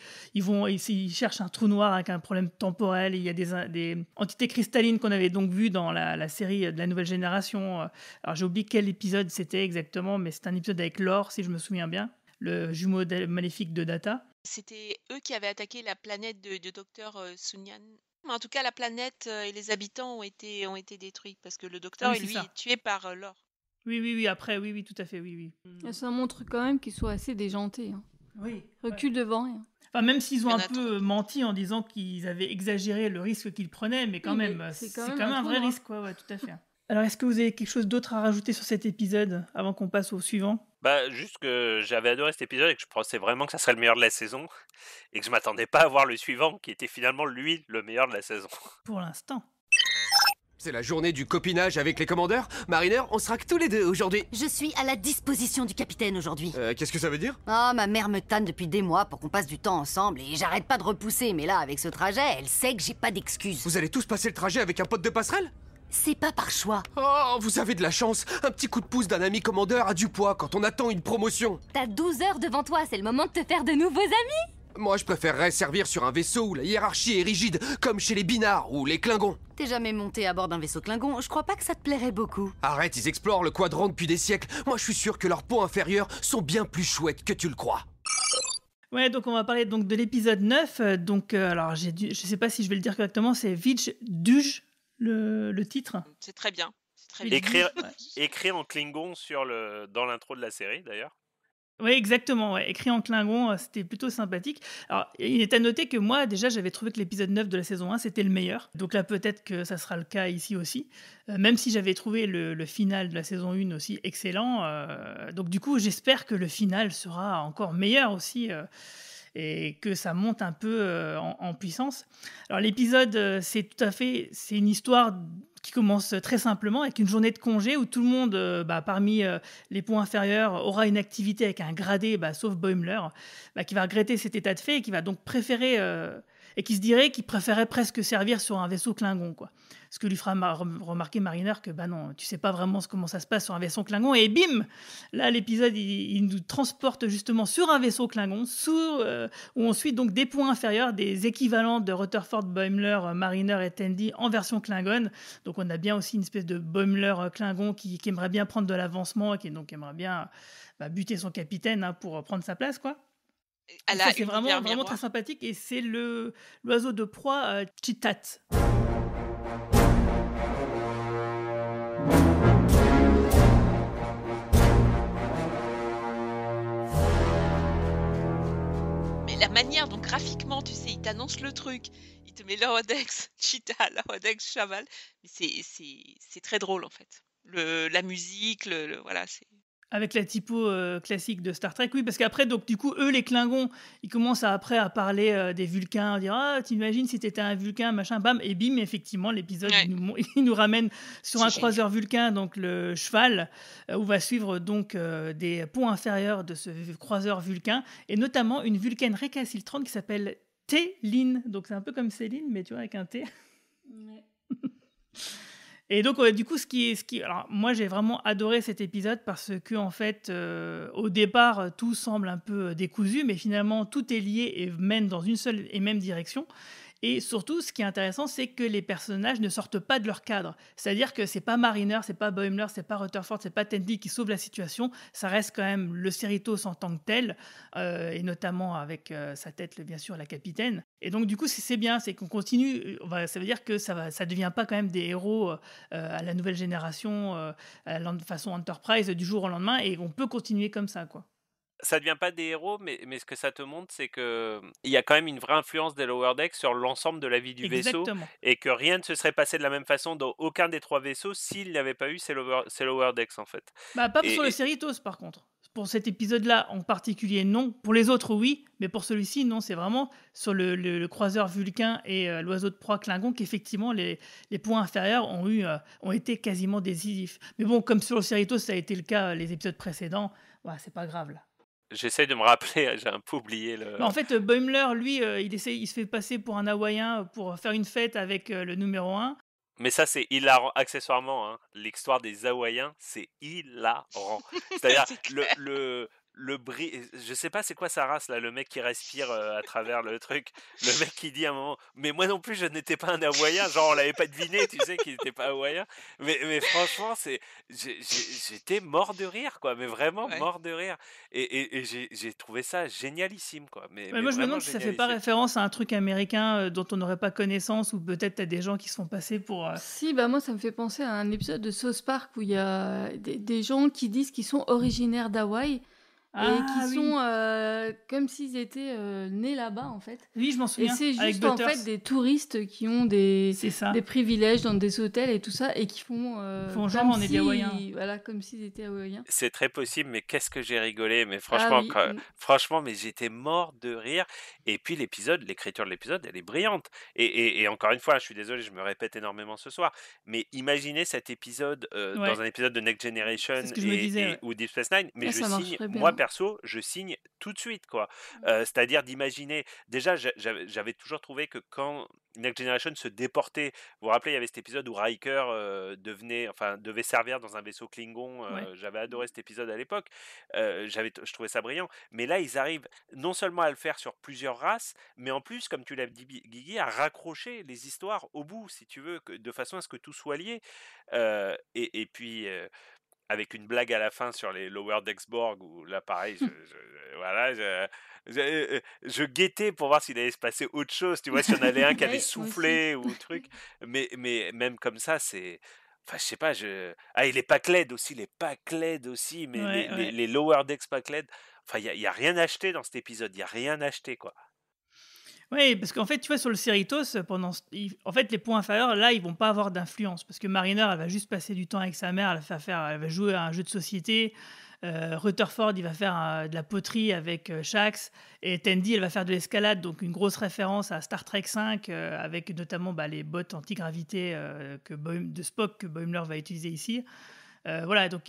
C: cherchent un trou noir avec un problème temporel. Il y a des entités cristallines qu'on avait donc vues dans la série de la nouvelle génération. Alors j'ai oublié quel épisode c'était exactement, mais c'est un épisode avec Lore, si je me souviens bien, le jumeau maléfique de Data.
H: C'était eux qui avaient attaqué la planète de Docteur Sunyan. Mais en tout cas, la planète et les habitants ont été détruits parce que le docteur
C: Oui,
H: est
C: c'est
H: lui
C: ça.
H: tué par Lore.
C: Oui, après, oui, tout à fait, oui.
B: Et ça montre quand même qu'ils sont assez déjantés. Hein.
C: Oui.
B: Recule devant rien.
C: Enfin, même s'ils ont
H: Il y en
C: un
H: a
C: peu menti en disant qu'ils avaient exagéré le risque qu'ils prenaient, mais quand
B: Oui,
C: même,
B: mais
C: c'est
B: c'est quand
C: quand
B: même
C: même
B: un
C: un vrai
B: tournoi.
C: risque, quoi, ouais, tout à fait. Alors, est-ce que vous avez quelque chose d'autre à rajouter sur cet épisode avant qu'on passe au suivant ?
I: Bah, juste que j'avais adoré cet épisode et que je pensais vraiment que ça serait le meilleur de la saison et que je m'attendais pas à voir le suivant qui était finalement lui le meilleur de la saison.
C: Pour l'instant.
A: C'est la journée du copinage avec les commandeurs. Mariner, on sera que tous les deux aujourd'hui.
D: Je suis à la disposition du capitaine aujourd'hui.
A: Qu'est-ce que ça veut dire?
D: Ah, ma mère me tanne depuis des mois pour qu'on passe du temps ensemble et j'arrête pas de repousser. Mais là, avec ce trajet, elle sait que j'ai pas d'excuses.
A: Vous allez tous passer le trajet avec un pote de passerelle?
D: C'est pas par choix.
A: Oh, vous avez de la chance. Un petit coup de pouce d'un ami commandeur a du poids quand on attend une promotion.
J: T'as 12 heures devant toi, c'est le moment de te faire de nouveaux amis.
A: Moi, je préférerais servir sur un vaisseau où la hiérarchie est rigide, comme chez les Binars ou les Klingons.
D: T'es jamais monté à bord d'un vaisseau Klingon, je crois pas que ça te plairait beaucoup.
A: Arrête, ils explorent le quadrant depuis des siècles. Moi, je suis sûr que leurs peaux inférieures sont bien plus chouettes que tu le crois.
C: Ouais, donc on va parler donc de l'épisode 9. Alors, je sais pas si je vais le dire correctement, c'est Vij Duj, le titre.
H: C'est très bien. C'est très bien.
I: Écrit en Klingon dans l'intro de la série, d'ailleurs.
C: Oui, exactement, ouais. Écrit en Klingon, c'était plutôt sympathique. Alors, il est à noter que moi, déjà, j'avais trouvé que l'épisode 9 de la saison 1, c'était le meilleur. Donc là, peut-être que ça sera le cas ici aussi. Même si j'avais trouvé le final de la saison 1 aussi excellent. Donc du coup, j'espère que le final sera encore meilleur aussi. Et que ça monte un peu en puissance. Alors l'épisode, c'est une histoire qui commence très simplement avec une journée de congé où tout le monde, parmi les points inférieurs, aura une activité avec un gradé, sauf Boimler, qui va regretter cet état de fait et qui va donc préférer, et qui se dirait qu'il préférait presque servir sur un vaisseau Klingon, quoi. Ce que lui fera remarquer Mariner que non, tu sais pas vraiment comment ça se passe sur un vaisseau Klingon. Et bim, là l'épisode il nous transporte justement sur un vaisseau Klingon où on suit donc des points inférieurs, des équivalents de Rutherford, Boimler, Mariner et Tendi en version Klingon. Donc on a bien aussi une espèce de Boimler Klingon qui aimerait bien prendre de l'avancement et qui donc aimerait bien buter son capitaine pour prendre sa place, quoi. Ça, c'est vraiment très sympathique et c'est l'oiseau de proie Chitat.
H: Mais la manière dont graphiquement, tu sais, il t'annonce le truc, il te met Lower-Decks, Cheetah, Lower-Decks, Chaval, mais c'est très drôle en fait. La musique, voilà, c'est...
C: Avec la typo classique de Star Trek, oui, parce qu'après, donc du coup, eux, les Klingons, ils commencent à parler des Vulcains, à dire « Ah, t'imagines si t'étais un Vulcain, machin, bam », et bim, effectivement, l'épisode, il nous ramène sur un croiseur Vulcain, donc le Cheval, où va suivre donc des ponts inférieurs de ce croiseur Vulcain, et notamment une Vulcaine récalcitrante qui s'appelle T-Lyn, donc c'est un peu comme Céline, mais tu vois, avec un T. Ouais. Et donc, du coup, alors, moi, j'ai vraiment adoré cet épisode parce que, en fait, au départ, tout semble un peu décousu, mais finalement, tout est lié et mène dans une seule et même direction. Et surtout, ce qui est intéressant, c'est que les personnages ne sortent pas de leur cadre. C'est-à-dire que c'est pas Mariner, c'est pas Boimler, c'est pas Rutherford, c'est pas Tendi qui sauve la situation. Ça reste quand même le Cerritos en tant que tel, et notamment avec sa tête, bien sûr, la capitaine. Et donc, du coup, c'est bien, c'est qu'on continue. Ça veut dire que ça devient pas quand même des héros à la nouvelle génération, façon Enterprise, du jour au lendemain, et on peut continuer comme ça, quoi.
I: Ça devient pas des héros, mais ce que ça te montre, c'est qu'il y a quand même une vraie influence des Lower Decks sur l'ensemble de la vie du vaisseau, et que rien ne se serait passé de la même façon dans aucun des trois vaisseaux s'il n'y avait pas eu ces Lower Decks, en fait.
C: Pas sur le Cerritos, par contre. Pour cet épisode-là en particulier, non. Pour les autres, oui, mais pour celui-ci, non. C'est vraiment sur le croiseur Vulcain et l'oiseau de proie Klingon qu'effectivement, les points inférieurs ont été quasiment décisifs. Mais bon, comme sur le Cerritos, ça a été le cas les épisodes précédents, Ouais, c'est pas grave là.
I: J'essaie de me rappeler, j'ai un peu oublié le.
C: En fait, Boimler, lui, il se fait passer pour un Hawaïen pour faire une fête avec le numéro 1.
I: Mais ça, c'est hilarant, accessoirement. Hein. L'histoire des Hawaïens, c'est hilarant. C'est-à-dire, je sais pas c'est quoi sa race, là, le mec qui respire à travers le truc. Le mec qui dit à un moment, mais moi non plus, je n'étais pas un Hawaïen. Genre, on l'avait pas deviné, tu sais, qu'il n'était pas Hawaïen. Mais franchement, j'étais mort de rire, quoi. Mais vraiment mort de rire. Et j'ai trouvé ça génialissime, quoi. Mais
C: moi, je me
I: vraiment
C: demande si ça fait pas
I: génialissime.
C: référence à un truc américain dont on n'aurait pas connaissance, ou peut-être t'as des gens qui se font passer pour.
B: Si, bah moi ça me fait penser à un épisode de South Park où il y a des gens qui disent qu'ils sont originaires d'Hawaï et qui sont comme s'ils étaient nés là-bas en fait.
C: Oui, je m'en souviens.
B: Et c'est
C: avec
B: juste en
C: Butters.
B: fait des touristes qui ont des privilèges dans des hôtels et tout ça et qui font
C: Font genre
B: comme
C: on est des Hawaïens.
B: Voilà, comme s'ils étaient hawaïens.
I: C'est très possible, mais qu'est-ce que j'ai rigolé. Mais franchement,
B: oui.
I: franchement, mais j'étais mort de rire. Et puis l'écriture de l'épisode, elle est brillante. Et encore une fois, je suis désolé, je me répète énormément ce soir, mais imaginez cet épisode dans un épisode de Next Generation
C: C'est ce que je me disais,
I: ou Deep Space Nine, mais
B: Ah,
I: je
B: ça
I: signe,
B: marcherait bien.
I: moi perso, je signe tout de suite, quoi. C'est-à-dire d'imaginer, déjà, j'avais toujours trouvé que quand Next Generation se déportait, vous vous rappelez, il y avait cet épisode où Riker devait servir dans un vaisseau Klingon. J'avais adoré cet épisode à l'époque. Je trouvais ça brillant. Mais là, ils arrivent non seulement à le faire sur plusieurs races, mais en plus, comme tu l'as dit, Guigui, à raccrocher les histoires au bout, si tu veux, de façon à ce que tout soit lié. Et puis. Avec une blague à la fin sur les Lower Decks Borg, où là, pareil, je guettais pour voir s'il allait se passer autre chose, tu vois, si on avait un qui avait
B: Ouais, moi
I: soufflé ou truc. Mais même comme ça, c'est. Enfin, je sais pas, et les Pakled aussi, mais les Lower Decks Pakled. Enfin, il n'y a rien acheté dans cet épisode, il n'y a rien acheté, quoi.
C: Oui, parce qu'en fait, tu vois, sur le Cerritos, en fait, les points inférieurs, là, ils vont pas avoir d'influence. Parce que Mariner, elle va juste passer du temps avec sa mère, elle va jouer à un jeu de société. Rutherford, il va faire de la poterie avec Shax. Et Tandy, elle va faire de l'escalade, donc une grosse référence à Star Trek 5, avec notamment les bottes anti-gravité de Spock que Boimler va utiliser ici. Voilà, donc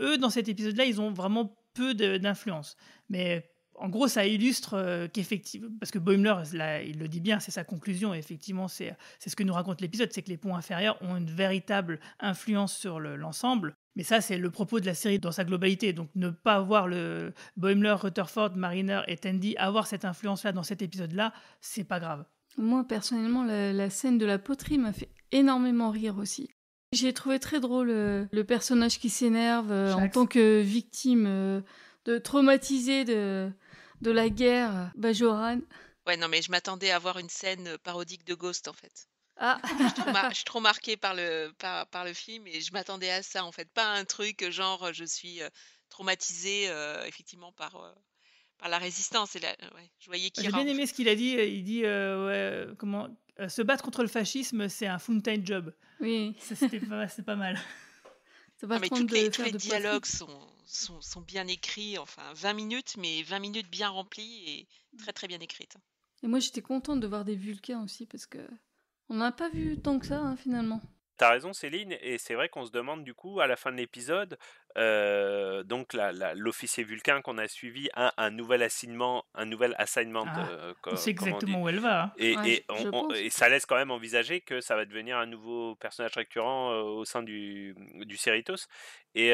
C: eux, dans cet épisode-là, ils ont vraiment peu d'influence. Mais en gros, ça illustre qu'effectivement, parce que Boimler, là, il le dit bien, c'est sa conclusion, et effectivement, c'est ce que nous raconte l'épisode, c'est que les ponts inférieurs ont une véritable influence sur l'ensemble. Mais ça, c'est le propos de la série dans sa globalité. Donc, ne pas voir le Boimler, Rutherford, Mariner et Tandy avoir cette influence-là dans cet épisode-là, c'est pas grave.
B: Moi, personnellement, la scène de la poterie m'a fait énormément rire aussi. J'ai trouvé très drôle le personnage qui s'énerve en tant que victime traumatisée de la guerre, Bajoran.
H: Ouais, non, mais je m'attendais à voir une scène parodique de Ghost, en fait.
B: Ah.
H: Je suis trop marquée par le film et je m'attendais à ça, en fait. Pas un truc genre je suis traumatisée, effectivement, par la résistance. Je voyais
C: J'ai
H: Kira.
C: bien aimé ce qu'il a dit. Il dit se battre contre le fascisme, c'est un full-time job.
B: Oui.
C: C'est pas mal.
H: Non, mais tous les dialogues sont bien écrits, enfin 20 minutes, mais 20 minutes bien remplies et très très bien écrites.
B: Et moi j'étais contente de voir des Vulcains aussi parce que on n'a pas vu tant que ça finalement.
I: T'as raison Céline, et c'est vrai qu'on se demande du coup à la fin de l'épisode, donc l'officier Vulcain qu'on a suivi a un nouvel assignment,
C: c'est exactement où elle va. Hein.
I: Et ça laisse quand même envisager que ça va devenir un nouveau personnage récurrent au sein du Cerritos, et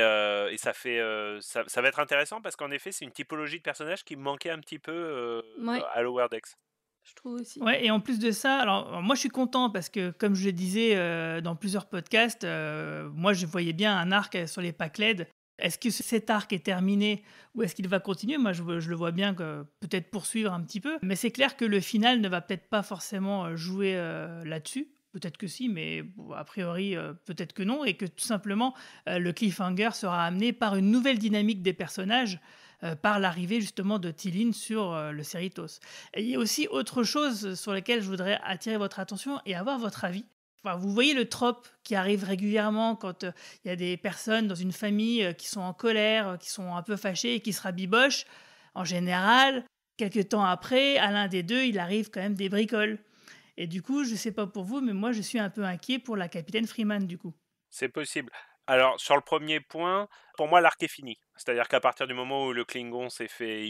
I: ça va être intéressant parce qu'en effet c'est une typologie de personnage qui me manquait un petit peu à Lower Decks.
B: Je trouve aussi.
C: Ouais, et en plus de ça, alors moi je suis content parce que comme je le disais dans plusieurs podcasts, moi je voyais bien un arc sur les Pakled. Est-ce que cet arc est terminé ou est-ce qu'il va continuer ? Moi je le vois bien que peut-être poursuivre un petit peu, mais c'est clair que le final ne va peut-être pas forcément jouer là-dessus. Peut-être que si, mais a priori peut-être que non, et que tout simplement le cliffhanger sera amené par une nouvelle dynamique des personnages, par l'arrivée justement de T'Lyn sur le Cerritos. Et il y a aussi autre chose sur laquelle je voudrais attirer votre attention et avoir votre avis. Enfin, vous voyez le trope qui arrive régulièrement quand il y a des personnes dans une famille qui sont en colère, qui sont un peu fâchées et qui se rabibochent. En général, quelques temps après, à l'un des deux, il arrive quand même des bricoles. Et du coup, je ne sais pas pour vous, mais moi, je suis un peu inquiet pour la capitaine Freeman, du coup.
I: C'est possible. Alors, sur le premier point, pour moi, l'arc est fini. C'est-à-dire qu'à partir du moment où le Klingon s'est fait,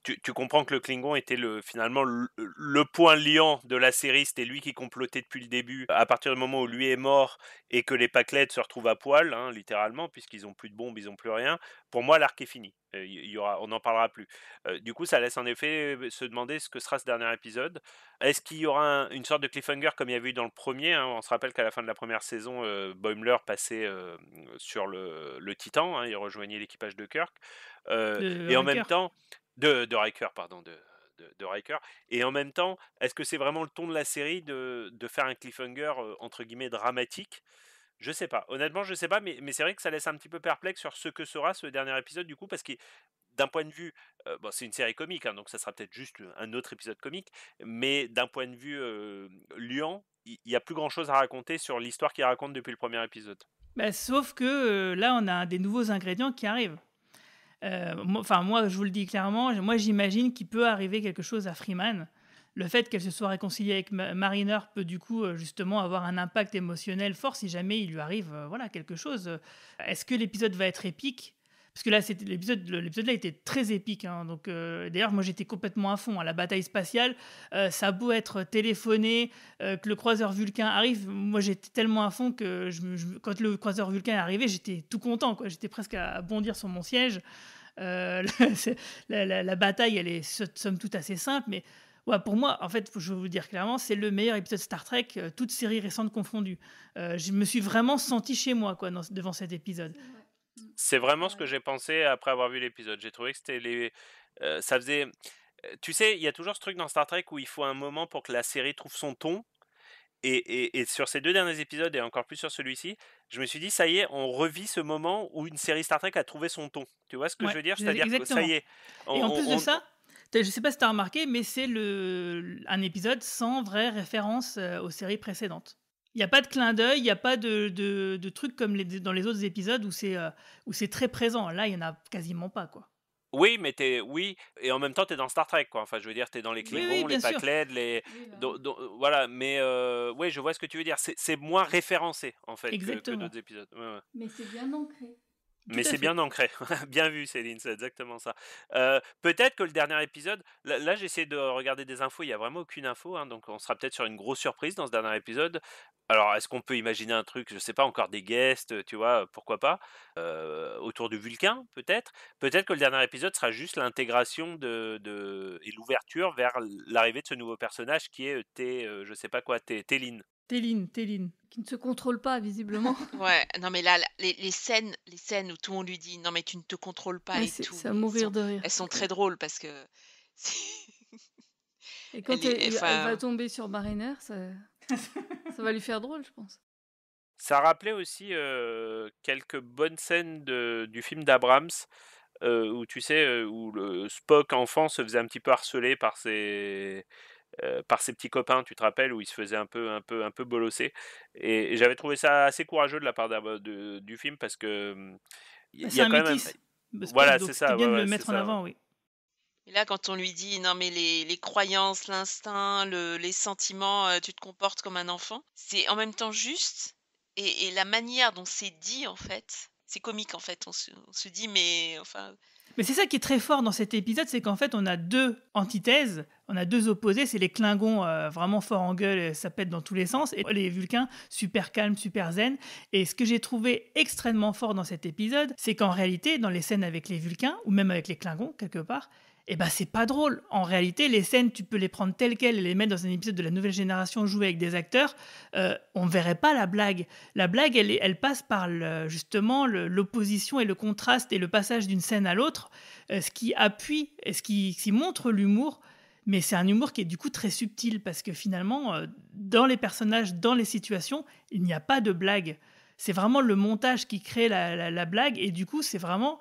I: tu comprends que le Klingon était finalement le point liant de la série, c'était lui qui complotait depuis le début. À partir du moment où lui est mort et que les Pakleds se retrouvent à poil, hein, littéralement, puisqu'ils ont plus de bombes, ils ont plus rien. Pour moi, l'arc est fini. On n'en parlera plus. Du coup, ça laisse en effet se demander ce que sera ce dernier épisode. Est-ce qu'il y aura une sorte de cliffhanger comme il y avait eu dans le premier, hein? On se rappelle qu'à la fin de la première saison, Boimler passait sur le Titan, hein, il rejoignait l'équipage de Kirk. Et en même temps, de Riker, pardon, de Riker. Et en même temps, est-ce que c'est vraiment le ton de la série de faire un cliffhanger entre guillemets dramatique? Je sais pas. Honnêtement, je sais pas, mais c'est vrai que ça laisse un petit peu perplexe sur ce que sera ce dernier épisode du coup, parce que d'un point de vue, bon, c'est une série comique, hein, donc ça sera peut-être juste un autre épisode comique, mais d'un point de vue luant, il y a plus grand-chose à raconter sur l'histoire qu'il raconte depuis le premier épisode.
C: Bah, sauf que là, on a des nouveaux ingrédients qui arrivent. Moi, je vous le dis clairement, moi j'imagine qu'il peut arriver quelque chose à Freeman. Le fait qu'elle se soit réconciliée avec Mariner peut du coup justement avoir un impact émotionnel fort si jamais il lui arrive quelque chose. Est-ce que l'épisode va être épique? Parce que là, l'épisode-là était très épique. Hein, donc, d'ailleurs, moi, j'étais complètement à fond. Hein, la bataille spatiale, ça a beau être téléphoné, que le croiseur Vulcain arrive. Moi, j'étais tellement à fond que quand le croiseur Vulcain est arrivé, j'étais tout content. Quoi. J'étais presque à bondir sur mon siège. La bataille, elle est somme toute assez simple, mais ouais, pour moi, en fait, je vais vous dire clairement, c'est le meilleur épisode Star Trek, toutes séries récentes confondues. Je me suis vraiment senti chez moi devant cet épisode.
I: C'est vraiment ce que j'ai pensé après avoir vu l'épisode. J'ai trouvé que c'était ça faisait... Tu sais, il y a toujours ce truc dans Star Trek où il faut un moment pour que la série trouve son ton. Et sur ces 2 derniers épisodes, et encore plus sur celui-ci, je me suis dit, ça y est, on revit ce moment où une série Star Trek a trouvé son ton. Tu vois ce que je veux dire? C'est-à-dire
C: exactement.
I: que ça y est.
C: Et en plus de ça, je sais pas si tu as remarqué, mais c'est un épisode sans vraie référence aux séries précédentes. Il n'y a pas de clin d'œil, il n'y a pas de trucs comme dans les autres épisodes où c'est très présent. Là, il n'y en a quasiment pas, quoi.
I: Oui, mais et en même temps, t'es dans Star Trek, quoi. Enfin, je veux dire, t'es dans les Klingons, les Pakleds, voilà. Mais oui, je vois ce que tu veux dire. C'est moins référencé, en fait, que d'autres épisodes. Ouais.
B: Mais c'est bien ancré.
I: Mais c'est bien ancré. Bien vu, Céline, c'est exactement ça. Peut-être que le dernier épisode... Là, j'ai essayé de regarder des infos, il n'y a vraiment aucune info, hein, donc on sera peut-être sur une grosse surprise dans ce dernier épisode. Alors, est-ce qu'on peut imaginer un truc, je sais pas, encore des guests, tu vois, pourquoi pas, autour du Vulcain, peut-être. Peut-être que le dernier épisode sera juste l'intégration et l'ouverture vers l'arrivée de ce nouveau personnage qui est je sais pas quoi, Téline.
C: Téline.
B: Qui ne se contrôle pas, visiblement.
H: Ouais, non mais là, les scènes où tout le monde lui dit « Non mais tu ne te contrôles pas » et tout.
B: C'est à mourir de rire.
H: Elles sont très drôles parce que...
B: Et quand elle va tomber sur Mariner, ça va lui faire drôle, je pense.
I: Ça rappelait aussi quelques bonnes scènes du film d'Abrams, où tu sais, où le Spock enfant se faisait un petit peu harceler par ses petits copains, tu te rappelles, où il se faisait un peu bolosser. Et j'avais trouvé ça assez courageux de la part du film parce que
C: il y a quand même.
I: Voilà, c'est ça.
C: C'est bien de le mettre en avant, oui.
H: Et là, quand on lui dit non mais les croyances, l'instinct, les sentiments, tu te comportes comme un enfant, c'est en même temps juste. Et la manière dont c'est dit, en fait, c'est comique, en fait. On se dit, mais enfin...
C: Mais c'est ça qui est très fort dans cet épisode, c'est qu'en fait, on a 2 antithèses, on a 2 opposés. C'est les Klingons vraiment forts en gueule, ça pète dans tous les sens, et les Vulcains super calmes, super zen. Et ce que j'ai trouvé extrêmement fort dans cet épisode, c'est qu'en réalité, dans les scènes avec les Vulcains, ou même avec les Klingons, quelque part, eh ben c'est pas drôle. En réalité, les scènes, tu peux les prendre telles quelles et les mettre dans un épisode de la nouvelle génération joué avec des acteurs, on verrait pas la blague. La blague, elle passe par justement l'opposition et le contraste et le passage d'une scène à l'autre, ce qui appuie et ce qui montre l'humour. Mais c'est un humour qui est du coup très subtil parce que finalement, dans les personnages, dans les situations, il n'y a pas de blague. C'est vraiment le montage qui crée la blague et du coup, c'est vraiment...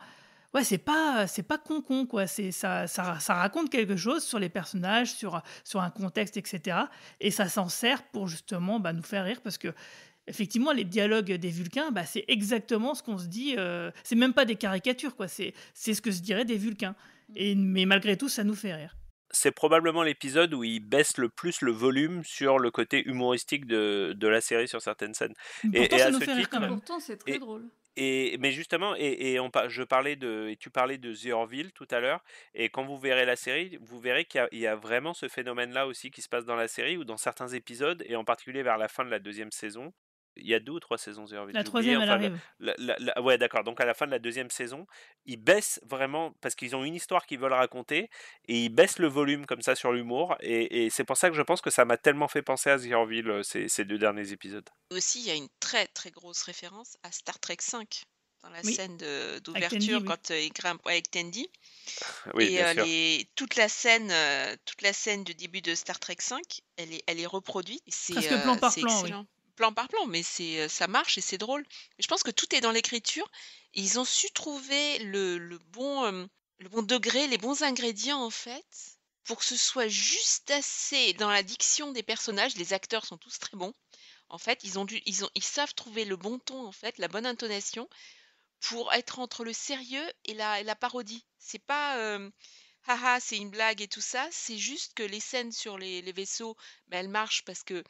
C: Ouais, c'est pas con, quoi. Ça raconte quelque chose sur les personnages, sur un contexte, etc. Et ça s'en sert pour justement nous faire rire parce que, effectivement, les dialogues des Vulcains, c'est exactement ce qu'on se dit. C'est même pas des caricatures, quoi. C'est ce que se dirait des Vulcains. Mais malgré tout, ça nous fait rire.
I: C'est probablement l'épisode où il baisse le plus le volume sur le côté humoristique de la série sur certaines scènes.
C: Pourtant, ça nous fait rire quand même.
B: Pourtant, c'est très drôle.
I: Mais justement, je parlais et tu parlais de The Orville tout à l'heure, et quand vous verrez la série, vous verrez qu'il y a vraiment ce phénomène-là aussi qui se passe dans la série, ou dans certains épisodes, et en particulier vers la fin de la 2e saison. Il y a 2 ou 3 saisons The Orville,
C: La
I: j'ai oublié.
C: 3e, elle
I: Enfin,
C: arrive.
I: ouais, d'accord. Donc à la fin de la 2e saison, ils baissent vraiment parce qu'ils ont une histoire qu'ils veulent raconter, et ils baissent le volume comme ça sur l'humour. Et c'est pour ça que je pense que ça m'a tellement fait penser à The Orville ces 2 derniers épisodes.
H: Aussi, il y a une très très grosse référence à Star Trek 5 dans la
C: Oui.
H: scène
C: Avec
H: d'ouverture
C: Tandy, oui.
H: quand il grimpe avec Tandy.
I: Oui,
H: Et
I: bien sûr.
H: toute la scène du début de Star Trek 5, elle est reproduite. Et
C: Presque plan par
H: c'est
C: plan, oui.
H: excellent. Plan par plan, mais ça marche et c'est drôle. Je pense que tout est dans l'écriture. Et ils ont su trouver le bon degré, les bons ingrédients en fait, pour que ce soit juste assez dans la diction des personnages. Les acteurs sont tous très bons. En fait, ils savent trouver le bon ton en fait, la bonne intonation pour être entre le sérieux et la parodie. C'est pas haha, c'est une blague et tout ça. C'est juste que les scènes sur les vaisseaux, elles marchent parce que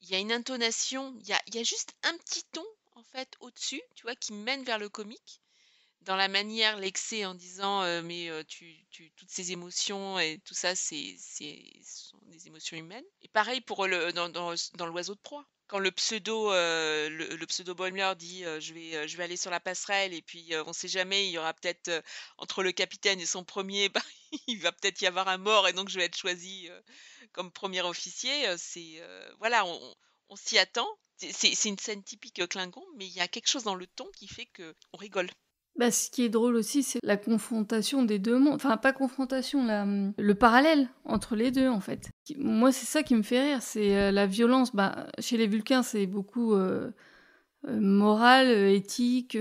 H: il y a une intonation, il y a juste un petit ton en fait au-dessus, tu vois, qui mène vers le comique. Dans la manière l'excès en disant toutes ces émotions et tout ça, ce sont des émotions humaines. Et pareil pour dans l'oiseau de proie. Quand le pseudo Boimler dit je vais aller sur la passerelle et puis on sait jamais, il y aura peut-être entre le capitaine et son premier, il va peut-être y avoir un mort et donc je vais être choisi comme premier officier. Voilà, on s'y attend. C'est une scène typique Klingon, mais il y a quelque chose dans le ton qui fait que on rigole.
B: Bah, ce qui est drôle aussi, c'est la confrontation des deux mondes. Enfin, pas confrontation, le parallèle entre les deux, en fait. Moi, c'est ça qui me fait rire, c'est la violence. Bah, chez les Vulcains, c'est beaucoup moral, éthique.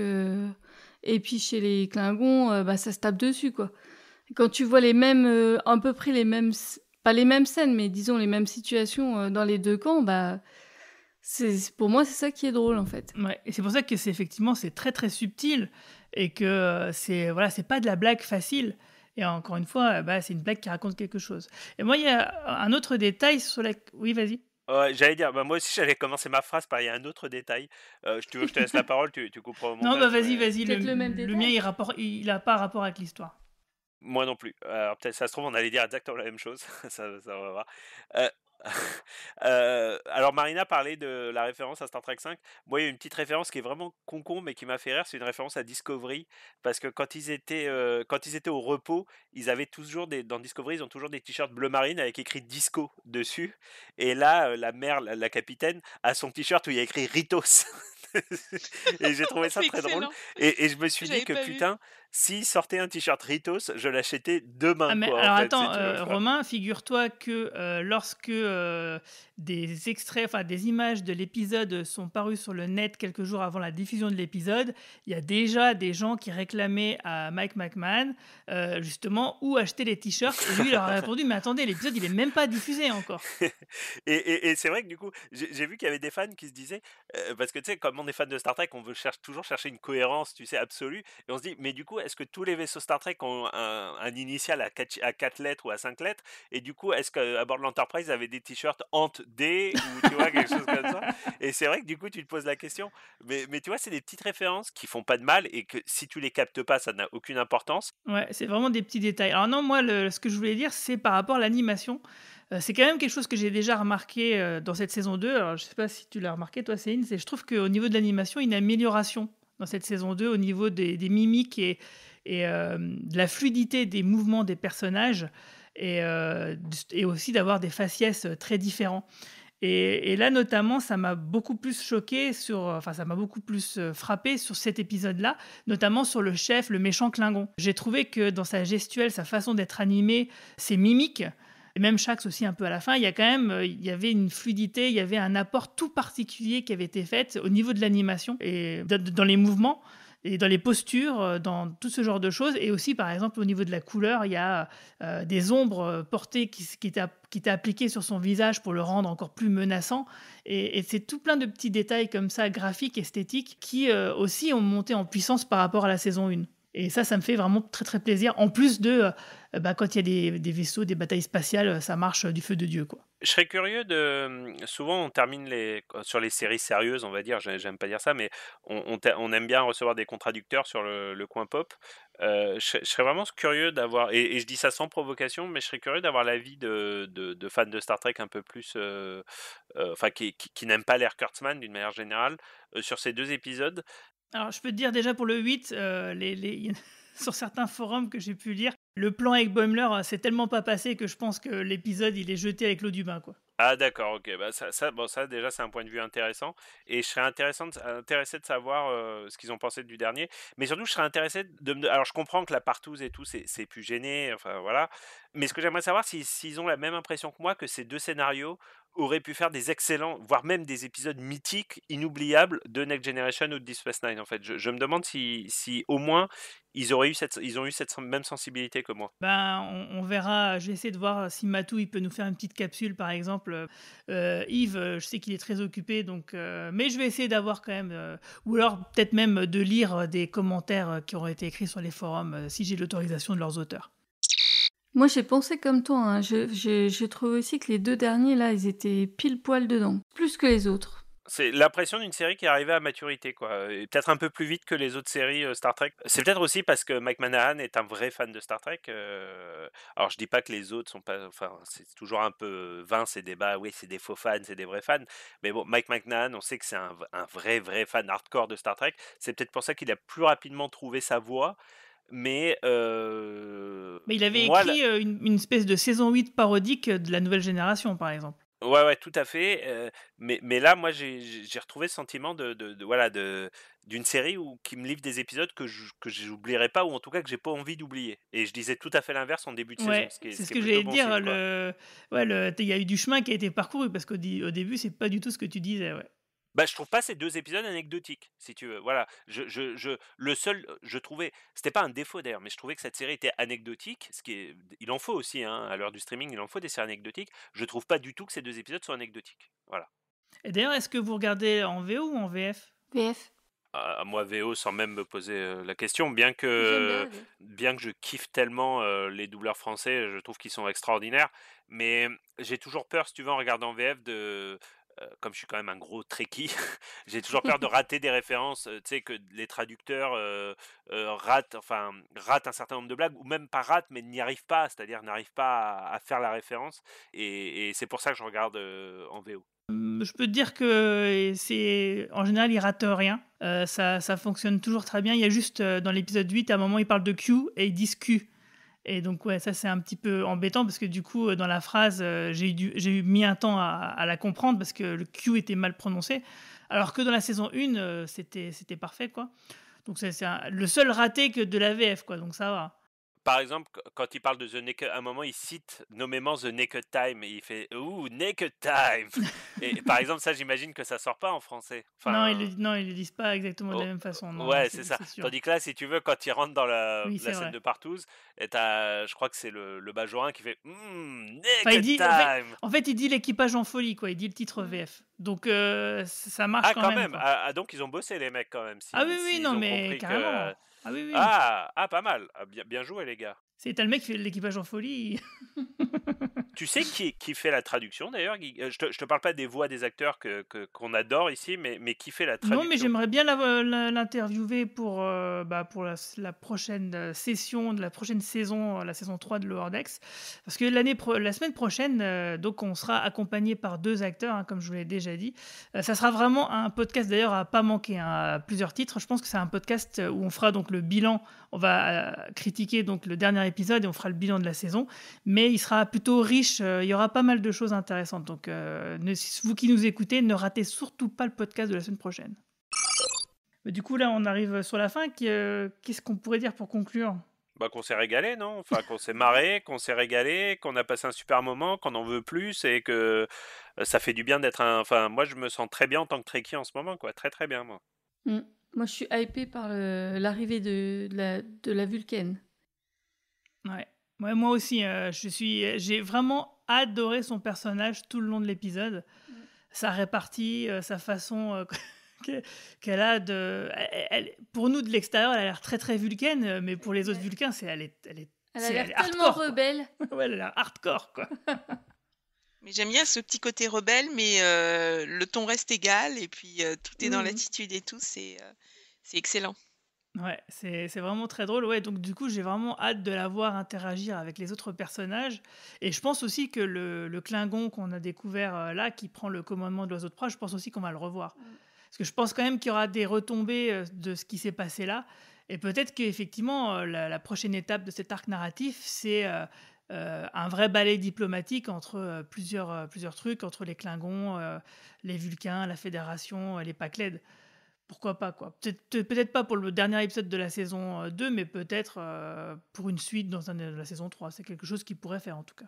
B: Et puis chez les Klingons, ça se tape dessus, quoi. Quand tu vois les mêmes, à peu près les mêmes... Pas les mêmes scènes, mais disons les mêmes situations dans les deux camps, pour moi, c'est ça qui est drôle, en fait.
C: Ouais, et c'est pour ça que c'est très très subtil et que c'est pas de la blague facile. Et encore une fois, c'est une blague qui raconte quelque chose. Et moi, il y a un autre détail sur la... Oui, vas-y.
I: Ouais, j'allais dire, moi aussi j'allais commencer ma phrase par il y a un autre détail. Tu veux que je te laisse la parole, tu couperas au montage.
C: Non, vas-y.
B: Peut-être le même
C: Le
B: détail.
C: mien, il n'a pas rapport avec l'histoire.
I: Moi non plus. Alors peut-être ça se trouve on allait dire exactement la même chose. ça on va voir. Alors Marina parlait de la référence à Star Trek 5. Moi il y a une petite référence qui est vraiment con mais qui m'a fait rire. C'est une référence à Discovery parce que quand ils étaient au repos, ils avaient toujours dans Discovery ils ont toujours des t-shirts bleu marine avec écrit Disco dessus. Et là la mère, la capitaine, a son t-shirt où il y a écrit Ritos. Et j'ai trouvé ça
H: C'est
I: très drôle.
H: excellent.
I: Et je me suis dit
H: J'avais
I: que
H: pas vu.
I: putain, s'il sortait un t-shirt Ritos, je l'achetais demain.
C: Ah, mais
I: quoi,
C: alors
I: en fait,
C: attends,
I: si tu veux.
C: Romain, figure-toi que lorsque des extraits, enfin des images de l'épisode sont parus sur le net quelques jours avant la diffusion de l'épisode, il y a déjà des gens qui réclamaient à Mike McMahon justement où acheter les t-shirts. Et lui, il leur a répondu, mais attendez, l'épisode, il est même pas diffusé encore.
I: Et c'est vrai que du coup, j'ai vu qu'il y avait des fans qui se disaient, parce que tu sais, comme on est fan de Star Trek, on veut toujours chercher une cohérence, tu sais, absolue. Et on se dit, mais du coup, est-ce que tous les vaisseaux Star Trek ont un initial à 4 lettres ou à 5 lettres? Et du coup, est-ce qu'à bord de l'Enterprise, ils avaient des t-shirts Ant D ou tu vois, quelque chose comme ça? Et c'est vrai que du coup, tu te poses la question. Mais tu vois, c'est des petites références qui font pas de mal et que si tu les captes pas, ça n'a aucune importance.
C: Ouais, c'est vraiment des petits détails. Alors non, moi, ce que je voulais dire, c'est par rapport à l'animation. C'est quand même quelque chose que j'ai déjà remarqué dans cette saison 2. Alors, je sais pas si tu l'as remarqué, toi, Céline. Je trouve qu'au niveau de l'animation, il y a une amélioration dans cette saison 2 au niveau des mimiques et de la fluidité des mouvements des personnages et aussi d'avoir des faciès très différents. Et là, notamment, ça m'a beaucoup plus choqué ça m'a beaucoup plus frappé sur cet épisode-là, notamment sur le chef, le méchant Klingon. J'ai trouvé que dans sa gestuelle, sa façon d'être animé, ses mimiques, et même Shax aussi un peu à la fin, il y avait une fluidité, il y avait un apport tout particulier qui avait été fait au niveau de l'animation et dans les mouvements et dans les postures, dans tout ce genre de choses. Et aussi, par exemple, au niveau de la couleur, il y a des ombres portées qui étaient appliquées sur son visage pour le rendre encore plus menaçant. Et c'est tout plein de petits détails comme ça, graphiques, esthétiques, qui aussi ont monté en puissance par rapport à la saison 1. Et ça me fait vraiment très très plaisir. En plus de, quand il y a des vaisseaux, des batailles spatiales, ça marche du feu de Dieu, quoi.
I: Je serais curieux de. Souvent, on termine sur les séries sérieuses, on va dire. J'aime pas dire ça, mais on aime bien recevoir des contradicteurs sur le coin pop. Je serais vraiment curieux d'avoir. Et je dis ça sans provocation, mais je serais curieux d'avoir l'avis de fans de Star Trek un peu plus. Qui n'aiment pas l'ère Kurtzman d'une manière générale, sur ces 2 épisodes.
C: Alors, je peux te dire déjà pour le 8, sur certains forums que j'ai pu lire, le plan avec Boimler, c'est tellement pas passé que je pense que l'épisode, il est jeté avec l'eau du bain, quoi.
I: Ah d'accord, ok. Bah, ça déjà c'est un point de vue intéressant. Et je serais intéressé de savoir ce qu'ils ont pensé du dernier. Mais surtout je serais intéressé Alors je comprends que la partouze et tout c'est plus gêné, enfin voilà. Mais ce que j'aimerais savoir, s'ils ont la même impression que moi que ces 2 scénarios auraient pu faire des excellents, voire même des épisodes mythiques, inoubliables de Next Generation ou de Deep Space Nine en fait. Je me demande si au moins ils ont eu cette même sensibilité que moi.
C: Ben, on verra. Je vais essayer de voir si Matou il peut nous faire une petite capsule, par exemple. Yves, je sais qu'il est très occupé, donc, mais je vais essayer d'avoir quand même, ou alors peut-être même de lire des commentaires qui auraient été écrits sur les forums, si j'ai l'autorisation de leurs auteurs.
B: Moi, j'ai pensé comme toi. Hein. Je trouve aussi que les 2 derniers, là, ils étaient pile poil dedans. Plus que les autres.
I: C'est l'impression d'une série qui est arrivée à maturité, quoi. Et peut-être un peu plus vite que les autres séries Star Trek. C'est peut-être aussi parce que Mike Manahan est un vrai fan de Star Trek. Alors je dis pas que les autres sont pas... Enfin, c'est toujours un peu vain ces débats. Oui, c'est des faux fans, c'est des vrais fans. Mais bon, Mike Manahan, on sait que c'est un vrai fan hardcore de Star Trek. C'est peut-être pour ça qu'il a plus rapidement trouvé sa voie. Mais
C: il avait écrit une espèce de saison 8 parodique de la nouvelle génération, par exemple.
I: Ouais, tout à fait. Mais là, moi, j'ai retrouvé ce sentiment d'une série qui me livre des épisodes que j'oublierai pas, ou en tout cas que j'ai pas envie d'oublier. Et je disais tout à fait l'inverse en début de saison.
C: C'est ce que j'allais dire. Il y a eu du chemin qui a été parcouru, parce qu'au début, c'est pas du tout ce que tu disais. Ouais.
I: Bah, je trouve pas ces 2 épisodes anecdotiques, si tu veux. Voilà, le seul, je trouvais, c'était pas un défaut d'ailleurs, mais je trouvais que cette série était anecdotique, il en faut aussi, hein, à l'heure du streaming, il en faut des séries anecdotiques. Je trouve pas du tout que ces 2 épisodes soient anecdotiques. Voilà.
C: Et d'ailleurs, est-ce que vous regardez en VO ou en VF ?
B: VF.
I: Moi, VO, sans même me poser la question, bien que je kiffe tellement les doubleurs français, je trouve qu'ils sont extraordinaires, mais j'ai toujours peur, si tu veux, en regardant VF, comme je suis quand même un gros trekkie, j'ai toujours peur de rater des références, tu sais, que les traducteurs ratent un certain nombre de blagues, ou même pas ratent, mais n'y arrivent pas, c'est-à-dire n'arrivent pas à faire la référence, et c'est pour ça que je regarde en VO.
C: Je peux te dire que en général, ils ratent rien. Ça fonctionne toujours très bien. Il y a juste, dans l'épisode 8, à un moment, ils parlent de Q et ils disent Q. Et donc, ouais, ça, c'est un petit peu embêtant parce que du coup, dans la phrase, j'ai mis un temps à la comprendre parce que le Q était mal prononcé. Alors que dans la saison 1, c'était parfait, quoi. Donc, c'est le seul raté que de la VF, quoi. Donc, ça va.
I: Par exemple, quand il parle de The Naked, à un moment, il cite nommément The Naked Time et il fait « Ouh, Naked Time !» Et par exemple, ça, j'imagine que ça sort pas en français.
C: Non, ils le disent pas exactement de la même façon. Non,
I: ouais, c'est ça. Tandis que là, si tu veux, quand il rentre dans la scène de partouze, je crois que c'est le Bajorin qui fait « Naked Time !»
C: En fait, il dit l'équipage en folie, quoi. Il dit le titre VF. Donc, ça marche quand même.
I: Donc, ils ont bossé, les mecs, quand même.
C: Non, mais carrément. Oui.
I: Pas mal. Bien joué, les gars.
C: C'est le mec qui fait l'équipage en folie.
I: Tu sais qui fait la traduction, d'ailleurs, Guy ? Je te parle pas des voix des acteurs qu'on adore ici, mais qui fait la traduction ?
C: Non, mais j'aimerais bien l'interviewer pour la prochaine session de la prochaine saison, la saison 3 de Lower Decks. Parce que la semaine prochaine, donc on sera accompagné par 2 acteurs, hein, comme je vous l'ai déjà dit. Ça sera vraiment un podcast, d'ailleurs, à pas manquer, hein, à plusieurs titres. Je pense que c'est un podcast où on fera donc le bilan. On va critiquer donc le dernier épisode et on fera le bilan de la saison. Mais il sera plutôt riche. Il y aura pas mal de choses intéressantes. Donc, vous qui nous écoutez, ne ratez surtout pas le podcast de la semaine prochaine. Mais du coup, là, on arrive sur la fin. Qu'est-ce qu'on pourrait dire pour conclure ?
I: Qu'on s'est régalé, non ? Enfin, qu'on s'est marré, qu'on s'est régalé, qu'on a passé un super moment, qu'on en veut plus et que ça fait du bien d'être Enfin, moi, je me sens très bien en tant que Trekkie en ce moment, quoi. Très, très bien, moi.
B: Moi, je suis hypée par l'arrivée de la Vulcaine.
C: Ouais, moi aussi. J'ai vraiment adoré son personnage tout le long de l'épisode. Sa répartie, sa façon qu'elle a pour nous de l'extérieur, elle a l'air très très vulcaine, mais pour les autres vulcains, elle
B: a l'air tellement rebelle.
C: Ouais, elle a l'air hardcore, quoi.
H: Mais j'aime bien ce petit côté rebelle, mais le ton reste égal, et puis tout est dans l'attitude et tout, c'est excellent.
C: Ouais, c'est vraiment très drôle. Ouais, donc du coup, j'ai vraiment hâte de la voir interagir avec les autres personnages. Et je pense aussi que le Klingon qu'on a découvert là, qui prend le commandement de l'oiseau de proie, je pense aussi qu'on va le revoir. Parce que je pense quand même qu'il y aura des retombées de ce qui s'est passé là. Et peut-être qu'effectivement, la prochaine étape de cet arc narratif, c'est un vrai balai diplomatique entre plusieurs trucs, entre les Klingons, les Vulcains, la Fédération, les Pakled. Pourquoi pas, quoi. Peut-être pas pour le dernier épisode de la saison 2, mais peut-être pour une suite dans la saison 3. C'est quelque chose qu'ils pourraient faire, en tout cas.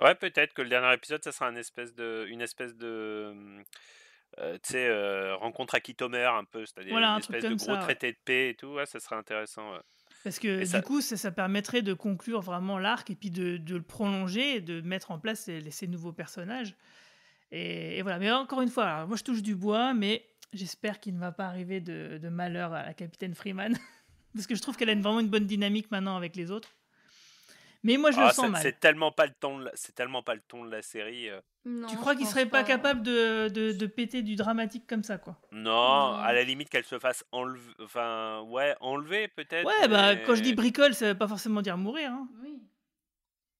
I: Ouais, peut-être que le dernier épisode, ça sera une espèce de rencontre à Kitomer, un peu, c'est-à-dire
C: Voilà,
I: une espèce de gros traité de paix et tout. Ouais, ça serait intéressant. Ouais.
C: Parce que du coup, ça permettrait de conclure vraiment l'arc et puis de le prolonger et de mettre en place ces nouveaux personnages. Et voilà, mais encore une fois, alors, moi je touche du bois, mais j'espère qu'il ne va pas arriver de malheur à la capitaine Freeman, parce que je trouve qu'elle a vraiment une bonne dynamique maintenant avec les autres. Mais moi je le sens mal.
I: C'est tellement pas le ton de la série.
C: Non, tu crois qu'il serait pas capable de péter du dramatique comme ça, quoi?
I: Non, à la limite qu'elle se fasse enlever peut-être.
C: Ouais, bah quand je dis bricole, ça veut pas forcément dire mourir. Hein. Oui.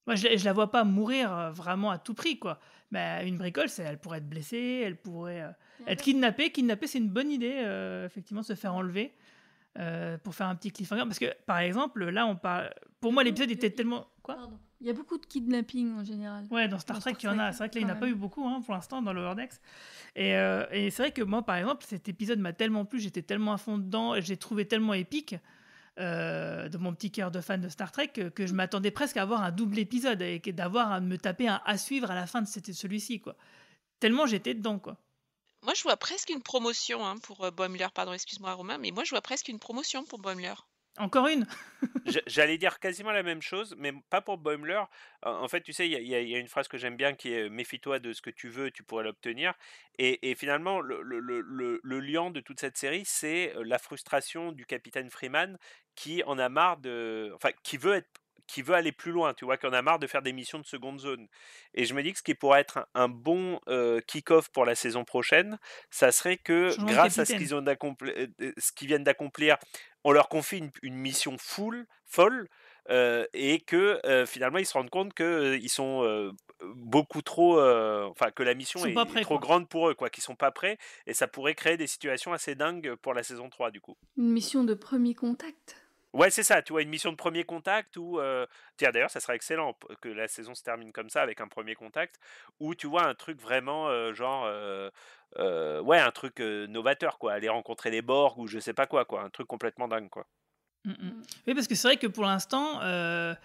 C: Moi je la vois pas mourir vraiment à tout prix, quoi. Mais une bricole, elle pourrait être blessée, elle pourrait être kidnappée. Kidnappée, c'est une bonne idée, effectivement, se faire enlever pour faire un petit cliffhanger. Parce que, par exemple, là, on parle. Pour moi, l'épisode était tellement. Quoi ?
B: Pardon. Il y a beaucoup de kidnapping en général.
C: Ouais, dans Star Trek, il y en a. C'est vrai que là, il n'y en a pas eu beaucoup pour l'instant dans Lower Decks. Et c'est vrai que moi, par exemple, cet épisode m'a tellement plu, j'étais tellement à fond dedans, j'ai trouvé tellement épique. De mon petit cœur de fan de Star Trek que je m'attendais presque à avoir un double épisode et d'avoir à me taper un à suivre à la fin de celui-ci, quoi. Tellement j'étais dedans, quoi.
H: Moi, je vois presque une promotion pour Boimler. Pardon, excuse-moi, Romain, mais moi, je vois presque une promotion pour Boimler.
C: Encore une.
I: J'allais dire quasiment la même chose, mais pas pour Boimler. En fait, tu sais, il y a une phrase que j'aime bien qui est « Méfie-toi de ce que tu veux, tu pourrais l'obtenir ». Et finalement, le liant de toute cette série, c'est la frustration du capitaine Freeman qui en a marre qui veut aller plus loin, tu vois, qui en a marre de faire des missions de seconde zone. Et je me dis que ce qui pourrait être un bon kick-off pour la saison prochaine, ça serait que grâce à ce qu'ils viennent d'accomplir, on leur confie une mission folle, et que finalement ils se rendent compte qu'ils sont beaucoup trop, que la mission est trop grande pour eux, quoi, qu'ils sont pas prêts, et ça pourrait créer des situations assez dingues pour la saison 3 du coup.
B: Une mission de premier contact.
I: Ouais, c'est ça, tu vois, une mission de premier contact où... Tiens, d'ailleurs, ça serait excellent que la saison se termine comme ça, avec un premier contact, où tu vois un truc vraiment, un truc novateur, quoi, aller rencontrer les Borg ou je sais pas quoi, un truc complètement dingue, quoi.
C: Oui, parce que c'est vrai que pour l'instant, à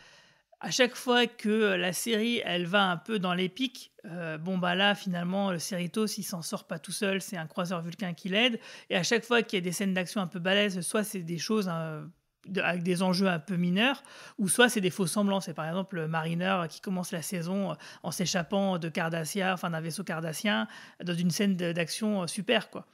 C: chaque fois que la série, elle va un peu dans l'épique, là, finalement, le Cerritos, il s'en sort pas tout seul, c'est un croiseur vulcain qui l'aide, et à chaque fois qu'il y a des scènes d'action un peu balèzes, soit c'est des choses... avec des enjeux un peu mineurs, ou soit c'est des faux semblants. C'est par exemple Mariner qui commence la saison en s'échappant de Cardassia, d'un vaisseau cardassien, dans une scène d'action super, quoi.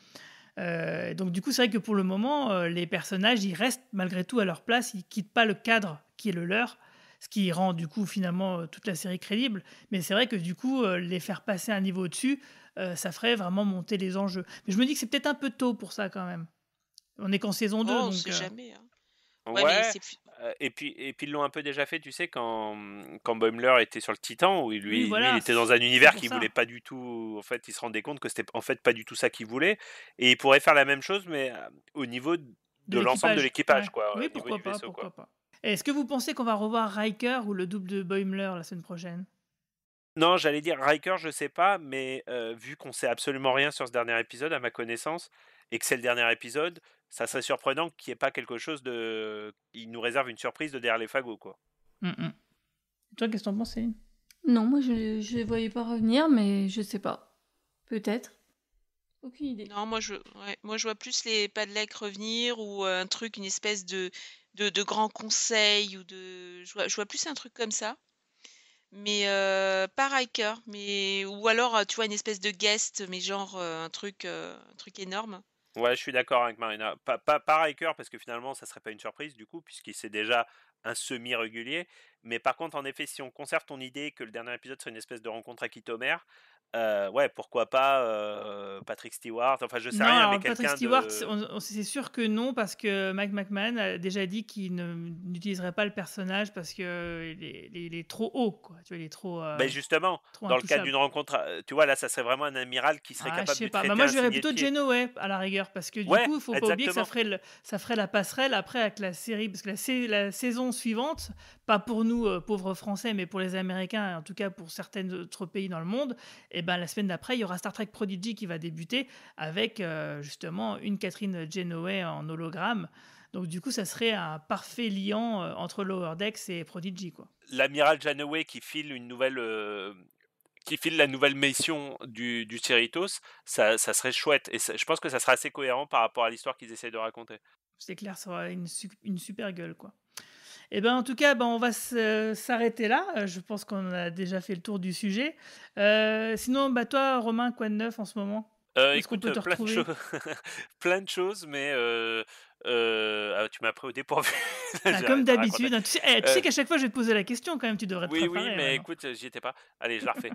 C: Donc du coup, c'est vrai que pour le moment, les personnages, ils restent malgré tout à leur place, ils quittent pas le cadre qui est le leur, ce qui rend du coup finalement toute la série crédible. Mais c'est vrai que du coup, les faire passer un niveau au-dessus, ça ferait vraiment monter les enjeux. Mais je me dis que c'est peut-être un peu tôt pour ça quand même. On est qu'en saison 2.
H: On
C: donc
H: sait jamais.
I: Ouais, et puis ils l'ont un peu déjà fait, tu sais, quand Boimler était sur le Titan, où lui, il était dans un univers qu'il voulait pas du tout. En fait, il se rendait compte que c'était en fait pas du tout ça qu'il voulait, et il pourrait faire la même chose, mais au niveau de l'ensemble de l'équipage, quoi.
C: Oui, pourquoi pas. Est-ce que vous pensez qu'on va revoir Riker ou le double de Boimler la semaine prochaine?
I: Non, j'allais dire Riker, je sais pas, mais vu qu'on sait absolument rien sur ce dernier épisode, à ma connaissance, et que c'est le dernier épisode, ça serait surprenant qu'il n'y ait pas quelque chose de... Il nous réserve une surprise de derrière les fagots, quoi.
C: Toi, qu'est-ce que t'en penses, Céline?
B: Non, moi, je ne les voyais pas revenir, mais je sais pas. Peut-être. Aucune idée.
H: Non, moi, je vois plus les Padlek revenir, ou un truc, une espèce de grand conseil, ou de... Je vois plus un truc comme ça. mais pas Riker, mais ou alors tu vois une espèce de guest, mais genre un truc énorme.
I: Ouais, je suis d'accord avec Marina. Pas Riker, parce que finalement, ça serait pas une surprise, du coup, puisqu'il c'est déjà un semi-régulier. Mais par contre, en effet, si on conserve ton idée que le dernier épisode soit une espèce de rencontre avec Itomer, ouais, pourquoi pas Patrick Stewart, enfin, je sais
C: Non,
I: rien, mais
C: alors Patrick
I: quelqu'un
C: Stewart,
I: de...
C: c'est sûr que non, parce que Mike McMahon a déjà dit qu'il n'utiliserait pas le personnage parce qu'il est trop haut, quoi. Tu vois, il est trop.
I: Ben justement,
C: trop
I: dans le cadre
C: intouchable.
I: d'une rencontre, tu vois, là, ça serait vraiment un amiral qui serait
C: Ah, je
I: capable
C: sais
I: de
C: pas.
I: traiter
C: Bah, moi,
I: un
C: je verrais
I: signé de
C: plutôt
I: pied.
C: Janeway à la rigueur, parce que du
I: Ouais,
C: coup, il faut pas oublier que
I: exactement.
C: ça ferait la passerelle après avec la série, parce que la saison suivante, pas pour nous pauvres Français, mais pour les Américains, en tout cas pour certains autres pays dans le monde, et ben la semaine d'après, il y aura Star Trek Prodigy qui va débuter avec justement une Catherine Janeway en hologramme. Donc du coup, ça serait un parfait liant entre Lower Decks et Prodigy, quoi.
I: L'amiral Janeway qui file la nouvelle mission du Cerritos, ça serait chouette. Et je pense que ça sera assez cohérent par rapport à l'histoire qu'ils essayent de raconter.
C: C'est clair, ça aura une super gueule, quoi. Et ben en tout cas, on va s'arrêter là. Je pense qu'on a déjà fait le tour du sujet. Sinon, toi, Romain, quoi de neuf en ce moment? Est-ce qu'on
I: Écoute,
C: peut te
I: plein de
C: retrouver?
I: choses, plein de choses, mais tu m'as pris au dépourvu. J'ai
C: Ah,
I: rien
C: comme
I: à
C: d'habitude.
I: raconter.
C: Tu sais
I: Euh,
C: qu'à chaque fois, je vais te poser la question quand même. Tu devrais te
I: Oui,
C: préparer
I: mais
C: maintenant.
I: écoute, j'y étais pas. Allez, je la refais.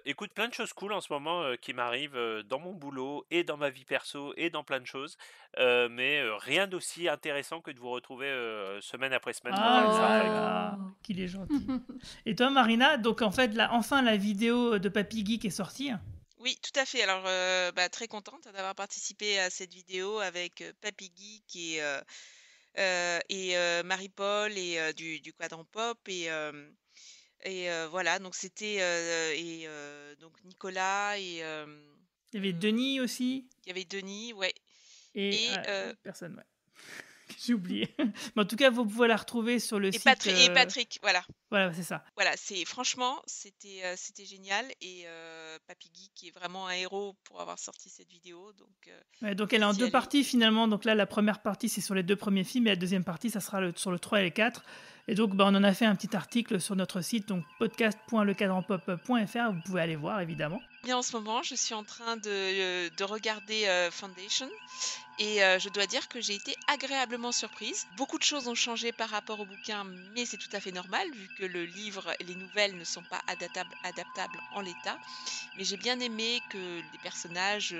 I: Écoute, plein de choses cool en ce moment qui m'arrivent dans mon boulot et dans ma vie perso et dans plein de choses. Mais rien d'aussi intéressant que de vous retrouver semaine après semaine pour parler de Star
C: Ah
I: Trek.
C: là là, qu'il est gentil. Et toi, Marina, donc en fait, enfin, la vidéo de Papy Geek est sortie.
H: Oui, tout à fait. Alors, très contente d'avoir participé à cette vidéo avec Papy Geek et Marie-Paul et du Quadrant Pop et voilà. Donc c'était donc Nicolas et
C: Il y avait Denis aussi.
H: il y avait Denis, ouais.
C: Et
H: Et
C: personne, ouais. J'ai oublié. Mais en tout cas, vous pouvez la retrouver sur le
H: et
C: site.
H: Patrick, voilà.
C: Voilà, c'est ça.
H: Voilà, franchement, c'était génial et Papy Geek est vraiment un héros pour avoir sorti cette vidéo. Donc,
C: Ouais, donc elle est en
H: merci à
C: deux
H: lui.
C: parties finalement. Donc là, la première partie, c'est sur les 2 premiers films et la deuxième partie, ça sera sur le 3 et le 4. Et donc, on en a fait un petit article sur notre site, donc podcast.lecadranpop.fr. Vous pouvez aller voir, évidemment.
H: Bien, en ce moment, je suis en train de regarder Foundation et je dois dire que j'ai été agréablement surprise. Beaucoup de choses ont changé par rapport au bouquin, mais c'est tout à fait normal vu que le livre et les nouvelles ne sont pas adaptables en l'état. Mais j'ai bien aimé que les personnages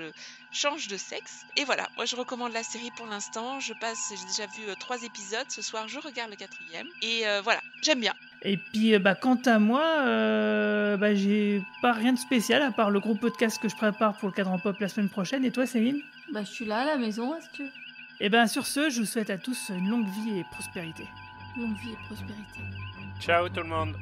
H: changent de sexe. Et voilà, moi je recommande la série pour l'instant. J'ai déjà vu 3 épisodes. Ce soir, je regarde le 4e. Et voilà, j'aime bien.
C: Et puis, quant à moi, j'ai pas rien de spécial à part le gros podcast que je prépare pour le Cadran Pop la semaine prochaine. Et toi, Céline?
B: Je suis là à la maison, est-ce que...
C: Et sur ce, je vous souhaite à tous une longue vie et prospérité.
B: Longue vie et prospérité.
I: Ciao tout le monde.